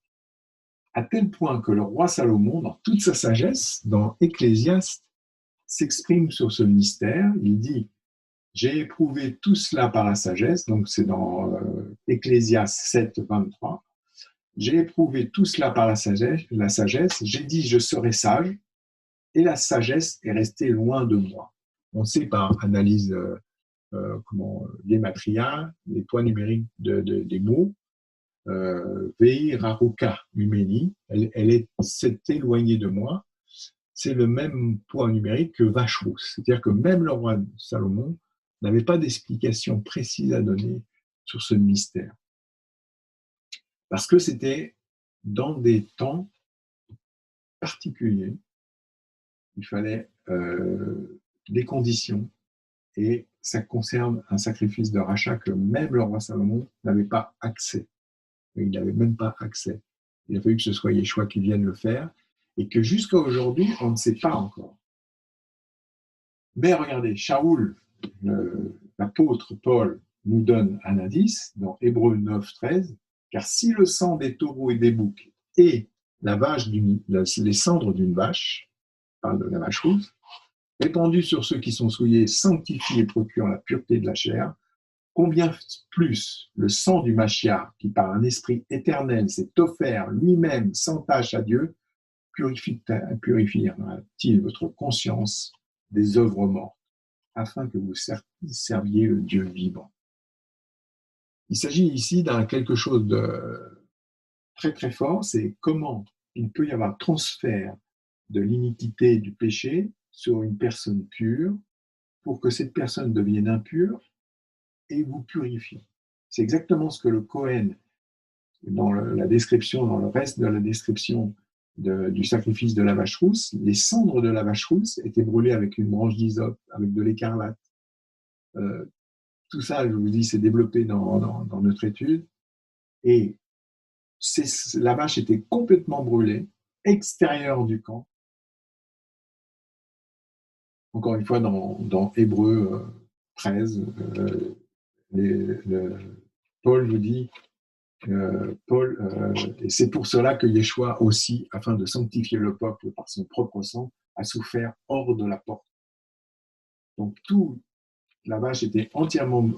À tel point que le roi Salomon, dans toute sa sagesse, dans Ecclésiaste, s'exprime sur ce mystère. Il dit « J'ai éprouvé tout cela par la sagesse », donc c'est dans Ecclésiaste 7, 23. « J'ai éprouvé tout cela par la sagesse, j'ai dit je serai sage, et la sagesse est restée loin de moi. » On sait par analyse gematria, les poids numériques des mots, Vei Raruka Mimeni, s'est éloignée de moi, c'est le même poids numérique que vache rousse. C'est-à-dire que même le roi Salomon n'avait pas d'explication précise à donner sur ce mystère. Parce que c'était dans des temps particuliers, il fallait des conditions, et ça concerne un sacrifice de rachat que même le roi Salomon n'avait pas accès. Il n'avait même pas accès. Il a fallu que ce soit Yeshua qui vienne le faire, et que jusqu'à aujourd'hui, on ne sait pas encore. Mais regardez, Shaoul, l'apôtre Paul, nous donne un indice dans Hébreux 9, 13, car si le sang des taureaux et des boucs et les cendres d'une vache, parle de la vache rousse, répandus sur ceux qui sont souillés, sanctifient et procurent la pureté de la chair, combien plus le sang du Mashiach, qui par un esprit éternel s'est offert lui-même sans tâche à Dieu, purifiera-t-il votre conscience des œuvres mortes, afin que vous serviez le Dieu vivant. Il s'agit ici d'un quelque chose de très très fort, c'est comment il peut y avoir transfert de l'iniquité et du péché sur une personne pure pour que cette personne devienne impure et vous purifie. C'est exactement ce que le Cohen, dans la description, dans le reste de la description du sacrifice de la vache rousse, les cendres de la vache rousse étaient brûlées avec une branche d'hysope, avec de l'écarlate. Tout ça, je vous dis, c'est développé dans notre étude. Et la vache était complètement brûlée, extérieure du camp. Encore une fois, dans Hébreux 13, Paul vous dit, et c'est pour cela que Yeshua aussi, afin de sanctifier le peuple par son propre sang, a souffert hors de la porte. Donc la vache était entièrement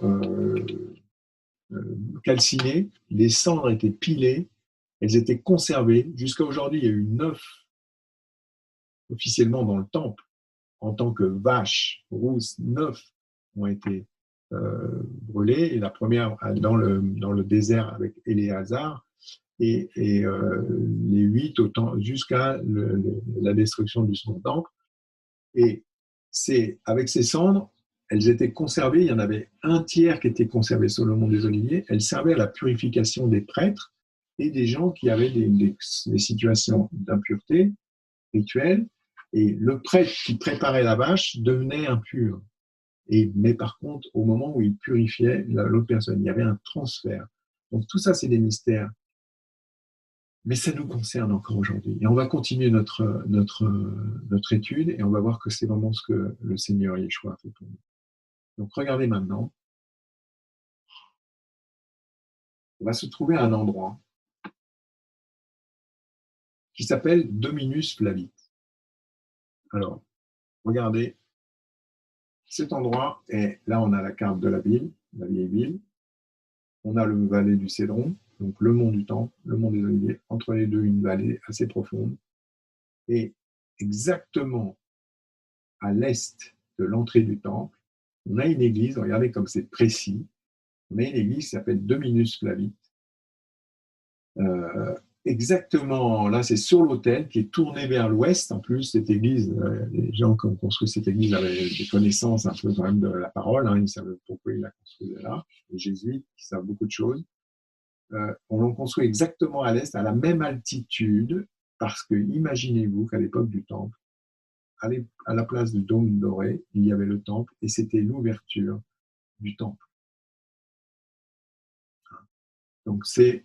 calcinée, les cendres étaient pilées, elles étaient conservées. Jusqu'à aujourd'hui, il y a eu 9 officiellement dans le temple, en tant que vaches rousses, 9 ont été brûlées, et la première dans le désert avec Éléazar, et les 8 jusqu'à la destruction du second temple. Et avec ces cendres, elles étaient conservées, il y en avait un tiers qui était conservé sur le mont des Oliviers, elles servaient à la purification des prêtres et des gens qui avaient des situations d'impureté rituelle, et le prêtre qui préparait la vache devenait impur. Mais par contre, au moment où il purifiait l'autre personne, il y avait un transfert. Donc tout ça, c'est des mystères. Mais ça nous concerne encore aujourd'hui. Et on va continuer notre étude et on va voir que c'est vraiment ce que le Seigneur Yeshua a fait pour nous. Donc regardez maintenant. On va se trouver à un endroit qui s'appelle Dominus Flavit. Alors, regardez, cet endroit est, là on a la carte de la ville, la vieille ville. On a le vallée du Cédron, donc le mont du Temple, le mont des Oliviers, entre les deux une vallée assez profonde. Et exactement à l'est de l'entrée du temple, on a une église, regardez comme c'est précis, on a une église qui s'appelle Dominus Flavit. Exactement, là c'est sur l'autel qui est tourné vers l'ouest. En plus, cette église, les gens qui ont construit cette église avaient des connaissances un peu quand même de la parole, ils savaient pourquoi il l'a construit là. Les jésuites qui savent beaucoup de choses. On l'a construit exactement à l'est, à la même altitude, parce que imaginez-vous qu'à l'époque du temple, à la place du dôme doré, il y avait le temple et c'était l'ouverture du temple. Donc c'est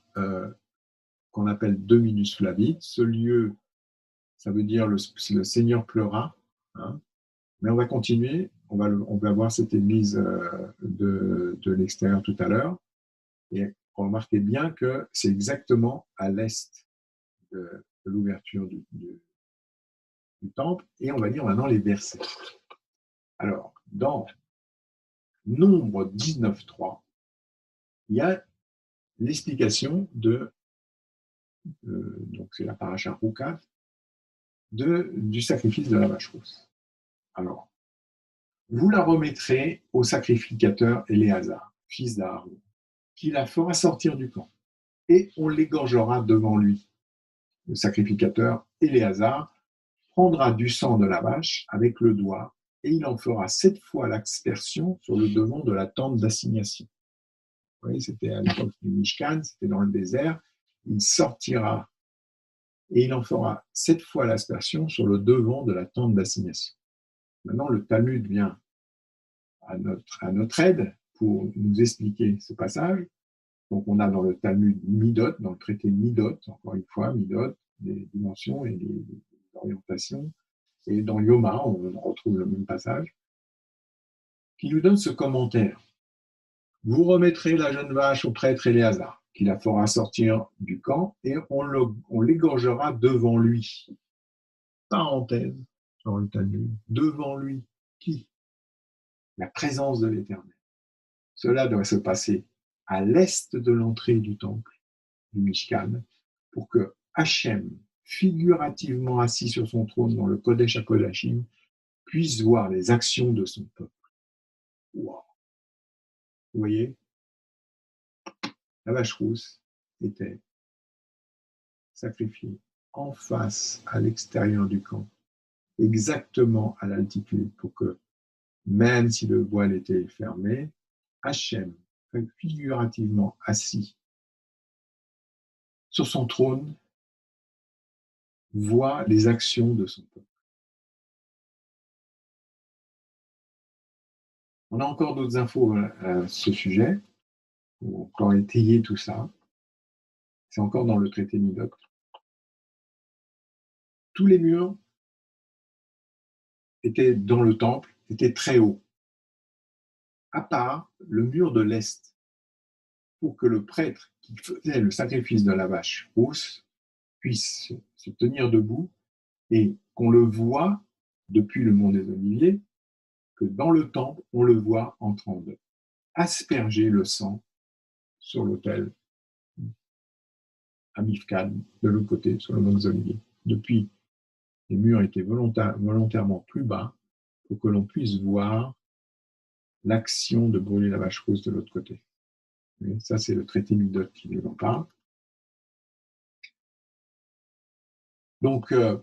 qu'on appelle Dominus Flavit. Ce lieu, ça veut dire le Seigneur pleura. Mais on va continuer, on va voir cette église de l'extérieur tout à l'heure. Et remarquez bien que c'est exactement à l'est de l'ouverture du temple. Et on va lire maintenant les versets. Alors, dans Nombre 19.3, il y a l'explication donc c'est la paracha Rukat, du sacrifice de la vache rousse. Alors, vous la remettrez au sacrificateur Éléazar, fils d'Aaron, qui la fera sortir du camp, et on l'égorgera devant lui. Le sacrificateur Éléazar prendra du sang de la vache avec le doigt, et il en fera 7 fois l'aspersion sur le devant de la tente d'assignation. Vous voyez, c'était à l'époque du Mishkan, c'était dans le désert. Il sortira et il en fera 7 fois l'aspersion sur le devant de la tente d'assignation. Maintenant, le Talmud vient à notre aide pour nous expliquer ce passage. Donc, on a dans le Talmud Midot, dans le traité Midot, encore une fois, Midot, des dimensions et des orientations. Et dans Yoma, on retrouve le même passage, qui nous donne ce commentaire. Vous remettrez la jeune vache au prêtre Éléazar, qui la fera sortir du camp, et on l'égorgera devant lui. Parenthèse dans le Talmud. Devant lui. Qui? La présence de l'Éternel. Cela doit se passer à l'est de l'entrée du temple, du Mishkan, pour que Hachem, figurativement assis sur son trône dans le Kodesh HaKodashim, puisse voir les actions de son peuple. Wow. Vous voyez, la vache rousse était sacrifiée en face, à l'extérieur du camp, exactement à l'altitude, pour que, même si le voile était fermé, Hachem, figurativement assis sur son trône, voit les actions de son peuple. On a encore d'autres infos à ce sujet, pour encore étayer tout ça. C'est encore dans le traité Midot. Tous les murs étaient dans le temple, étaient très hauts, à part le mur de l'Est, pour que le prêtre qui faisait le sacrifice de la vache rousse puisse se tenir debout et qu'on le voit depuis le mont des Oliviers, que dans le temple, on le voit en train d'asperger le sang sur l'autel à Mifkad, de l'autre côté, sur le mont des Oliviers. Depuis, les murs étaient volontairement plus bas pour que l'on puisse voir l'action de brûler la vache rousse de l'autre côté. Et ça, c'est le traité Midot qui nous en parle. Donc, il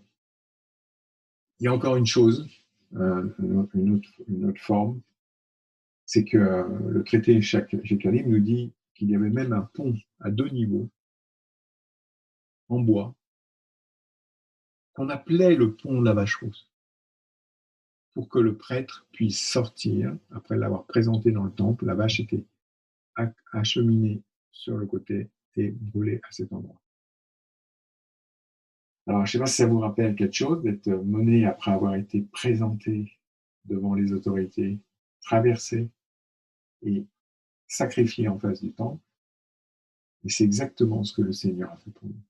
y a encore une chose, une autre forme, c'est que le traité Shekalim nous dit qu'il y avait même un pont à 2 niveaux, en bois, qu'on appelait le pont de la vache rousse, pour que le prêtre puisse sortir, après l'avoir présenté dans le temple, la vache était acheminée sur le côté et brûlée à cet endroit. Alors, je ne sais pas si ça vous rappelle quelque chose d'être mené après avoir été présenté devant les autorités, traversé et sacrifié en face du temple. Et c'est exactement ce que le Seigneur a fait pour nous.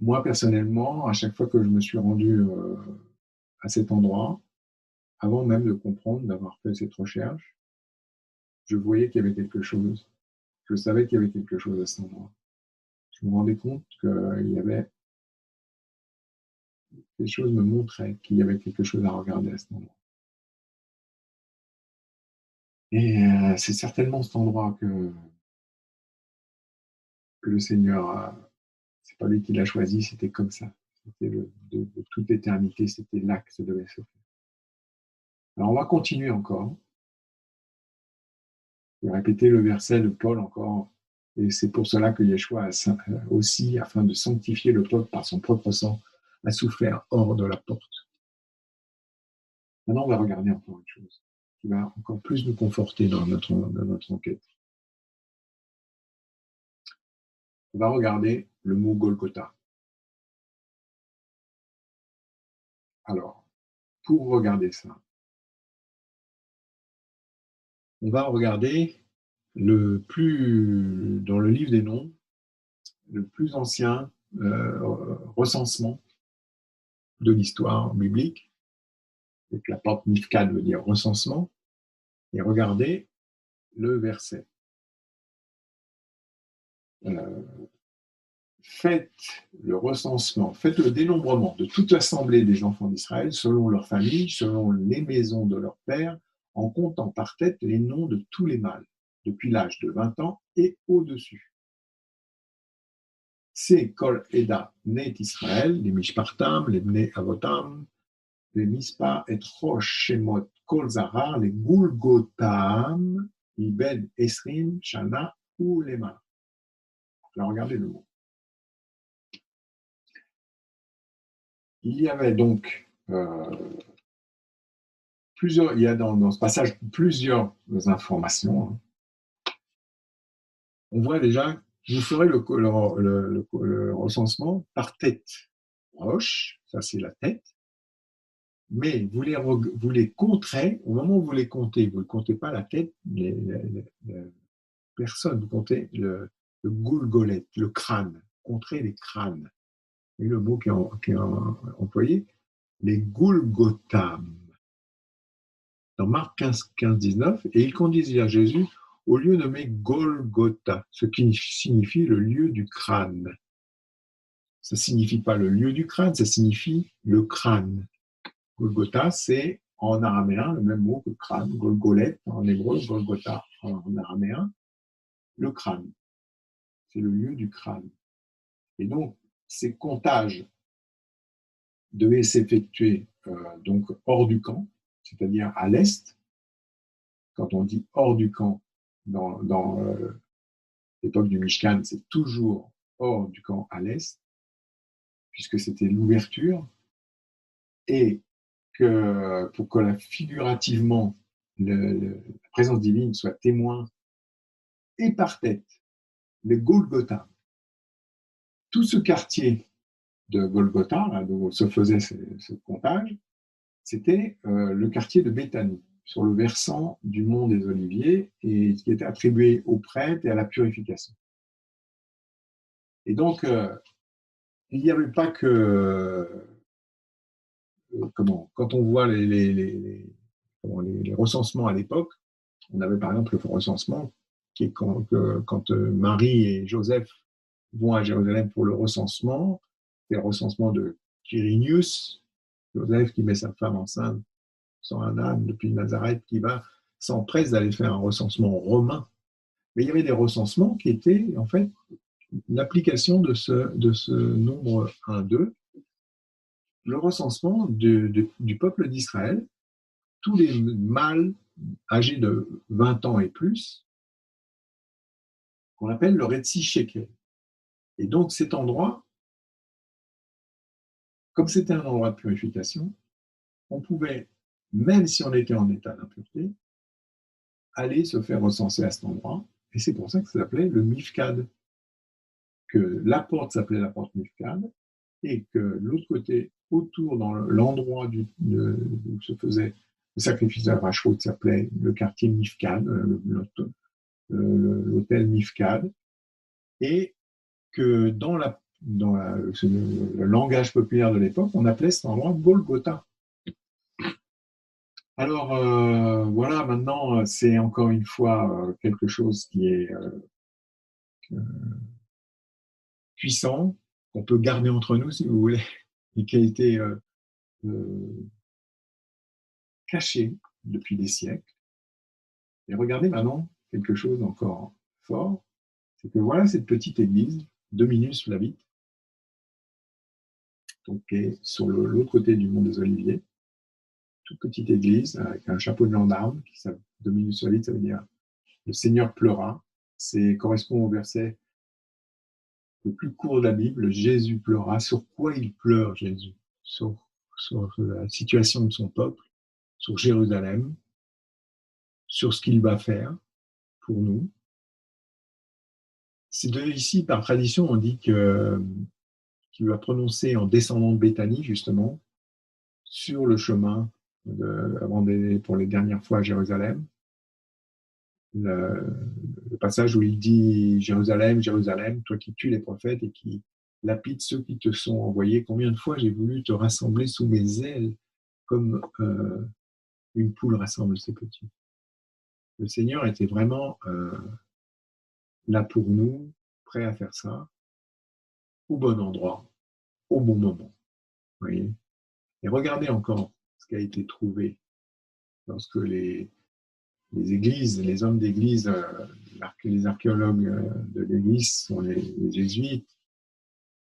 Moi, personnellement, à chaque fois que je me suis rendu à cet endroit, avant même de comprendre, d'avoir fait cette recherche, je voyais qu'il y avait quelque chose. Je savais qu'il y avait quelque chose à cet endroit. Je me rendais compte qu'il y avait les choses me montraient qu'il y avait quelque chose à regarder à cet endroit. Et c'est certainement cet endroit que le Seigneur, c'est pas lui qui l'a choisi, c'était comme ça. C'était de toute éternité, c'était là que ça devait se faire. Alors on va continuer encore. Je vais répéter le verset de Paul encore. Et c'est pour cela que Yeshua aussi, afin de sanctifier le peuple par son propre sang, a souffert hors de la porte. Maintenant, on va regarder encore une chose qui va encore plus nous conforter dans notre enquête. On va regarder le mot Golgotha. Alors, pour regarder ça, on va regarder dans le livre des noms, le plus ancien recensement de l'histoire biblique. Donc la porte Mifkad veut dire recensement. Et regardez le verset. Faites le recensement, faites le dénombrement de toute l'assemblée des enfants d'Israël selon leur famille, selon les maisons de leur père, en comptant par tête les noms de tous les mâles, depuis l'âge de 20 ans et au-dessus. C'est Kol Eda Bnei Israël, les Mishpartam, les Bnei Avotam, les Mispa et Rosh Shemot Kol Zahar, les Gulgotam, Iben Esrim, Shana ou Lema. Alors regardez le mot. Il y avait donc il y a dans ce passage plusieurs informations. Hein. On voit déjà, vous ferez le recensement par tête. Roche, ça c'est la tête, mais vous les compterez, au moment où vous les comptez, vous ne comptez pas la tête, les personnes, vous comptez le goulgolet, le crâne, comptez les crânes. Et le mot qui est employé, les goulgotam. dans Marc 15, 19, et ils conduisirent Jésus au lieu nommé Golgotha, ce qui signifie le lieu du crâne. Ça ne signifie pas le lieu du crâne, ça signifie le crâne. Golgotha, c'est en araméen le même mot que crâne, Golgolet en hébreu, Golgotha en araméen, le crâne. C'est le lieu du crâne. Et donc, ces comptages devaient s'effectuer donc hors du camp, c'est-à-dire à l'est. Quand on dit hors du camp, dans l'époque du Mishkan, c'est toujours hors du camp à l'est, puisque c'était l'ouverture, et que pour que figurativement la présence divine soit témoin et par tête, le Golgotha, tout ce quartier de Golgotha, là, où se faisait ce comptage, c'était le quartier de Béthanie, sur le versant du mont des Oliviers, et qui était attribué aux prêtres et à la purification. Et donc, il n'y avait pas que quand on voit les recensements à l'époque, on avait par exemple le recensement qui est quand Marie et Joseph vont à Jérusalem pour le recensement, c'est le recensement de Quirinius, Joseph qui met sa femme enceinte sans un âne depuis Nazareth, qui s'empresse d'aller faire un recensement romain. Mais il y avait des recensements qui étaient en fait l'application de ce nombre 1-2, le recensement du peuple d'Israël, tous les mâles âgés de 20 ans et plus, qu'on appelle le Retsi Shekel. Et donc cet endroit, comme c'était un endroit de purification, on pouvait, même si on était en état d'impureté, aller se faire recenser à cet endroit. Et c'est pour ça que ça s'appelait le Mifkad, que la porte s'appelait la porte Mifkad, et que l'autre côté, autour, dans l'endroit où se faisait le sacrifice de la vache rouge, s'appelait le quartier Mifkad, l'hôtel Mifkad, et que dans le langage populaire de l'époque, on appelait cet endroit Golgotha. Alors voilà, maintenant c'est encore une fois quelque chose qui est puissant, qu'on peut garder entre nous si vous voulez, et qui a été caché depuis des siècles. Et regardez maintenant quelque chose encore fort, c'est que voilà cette petite église, Dominus Flavit, donc qui est sur l'autre côté du mont des Oliviers, toute petite église avec un chapeau de gendarme, Dominus Flavit, ça veut dire le Seigneur pleura. C'est correspond au verset le plus court de la Bible, Jésus pleura. Sur quoi il pleure, Jésus? Sur la situation de son peuple, sur Jérusalem, sur ce qu'il va faire pour nous. C'est ici, par tradition, on dit qu'il va prononcer en descendant de Béthanie, justement, sur le chemin avant d'aller pour les dernières fois à Jérusalem. Le passage où il dit Jérusalem, Jérusalem, toi qui tues les prophètes et qui lapides ceux qui te sont envoyés, combien de fois j'ai voulu te rassembler sous mes ailes comme une poule rassemble ses petits. Le Seigneur était vraiment là pour nous, prêt à faire ça, au bon endroit, au bon moment. Voyez. Et regardez encore ce qui a été trouvé lorsque les églises, les hommes d'église, les archéologues de l'église sont les jésuites,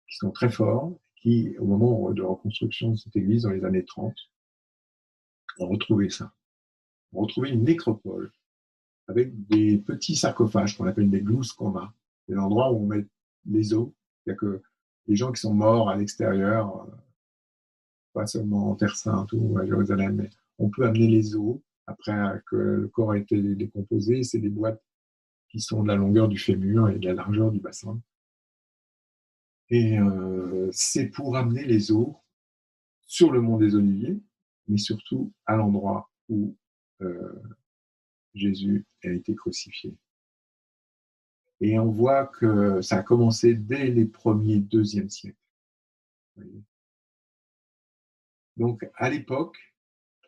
qui sont très forts, qui, au moment de reconstruction de cette église, dans les années 30, ont retrouvé ça. Ont retrouvé une nécropole avec des petits sarcophages qu'on appelle des glouskoma, des endroits où on met les os. C'est-à-dire que les gens qui sont morts à l'extérieur, pas seulement en Terre Sainte ou à Jérusalem, mais on peut amener les os après que le corps a été décomposé. C'est des boîtes qui sont de la longueur du fémur et de la largeur du bassin. Et c'est pour amener les os sur le mont des Oliviers, mais surtout à l'endroit où Jésus a été crucifié. Et on voit que ça a commencé dès les premiers 2e siècles. Donc, à l'époque,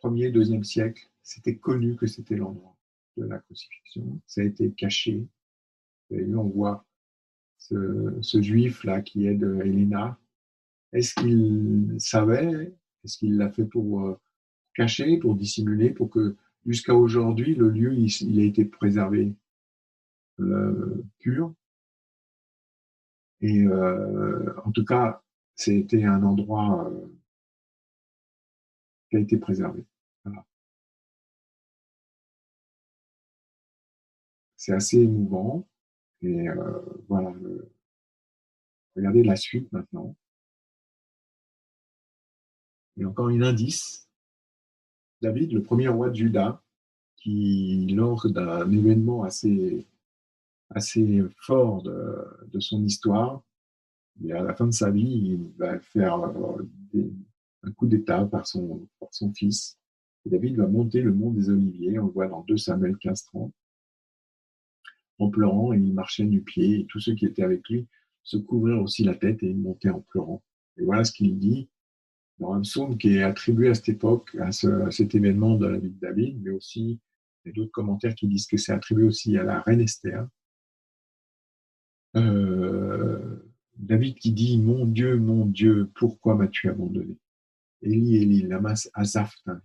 1er, 2e siècle, c'était connu que c'était l'endroit de la crucifixion. Ça a été caché. Et là, on voit ce juif-là qui aide Elena. Est-ce qu'il savait? Est-ce qu'il l'a fait pour cacher, pour dissimuler, pour que jusqu'à aujourd'hui, le lieu il a été préservé pur? Et en tout cas, c'était un endroit qui a été préservé. Voilà. C'est assez émouvant. Et voilà, regardez la suite maintenant. Et encore un indice. David, le premier roi de Juda, qui, lors d'un événement assez fort de son histoire, et à la fin de sa vie, il va faire un coup d'État par son fils. Et David va monter le mont des Oliviers, on le voit dans 2 Samuel 15-30, en pleurant, et il marchait nu-pied, et tous ceux qui étaient avec lui se couvrirent aussi la tête et ils montaient en pleurant. Et voilà ce qu'il dit dans un psaume qui est attribué à cette époque, à cet événement de la vie de David, mais aussi il y a d'autres commentaires qui disent que c'est attribué aussi à la reine Esther. David qui dit mon Dieu, pourquoi m'as-tu abandonné? Élie, Élie, lama sabachthani.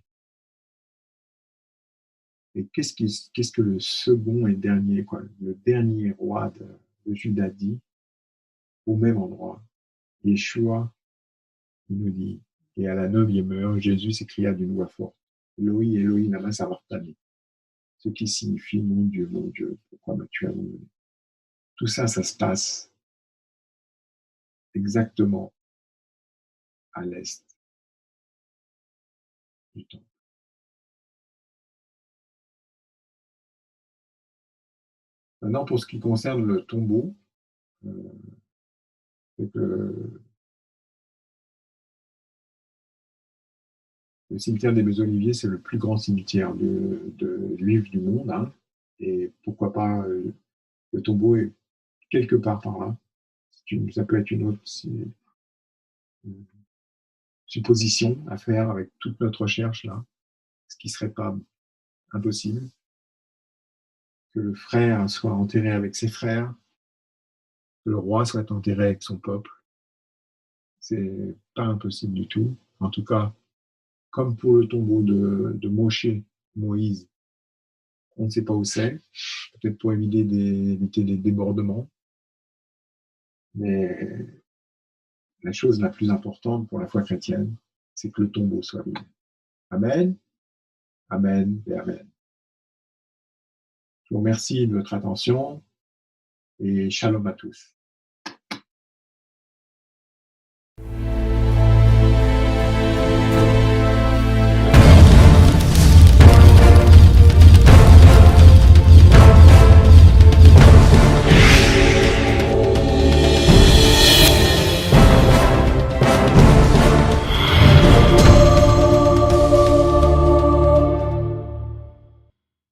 Et qu'est-ce que le second et dernier, quoi, le dernier roi de Juda dit au même endroit? Yeshua, il nous dit, et à la 9e heure, Jésus s'écria d'une voix forte, Eloi, Eloi, lama sabachthani, ce qui signifie mon Dieu, pourquoi m'as-tu abandonné? Tout ça, ça se passe exactement à l'est du temple. Maintenant, pour ce qui concerne le tombeau, euh, c'est que le cimetière des Oliviers, c'est le plus grand cimetière de juifs du monde, hein, et pourquoi pas le tombeau est quelque part par là. Ça peut être une autre supposition à faire avec toute notre recherche là, ce qui serait pas impossible, que le frère soit enterré avec ses frères, que le roi soit enterré avec son peuple. C'est pas impossible du tout. En tout cas, comme pour le tombeau de Moshe, Moïse, on ne sait pas où c'est, peut-être pour éviter des débordements, mais la chose la plus importante pour la foi chrétienne, c'est que le tombeau soit vide. Amen, amen et amen. Je vous remercie de votre attention et shalom à tous.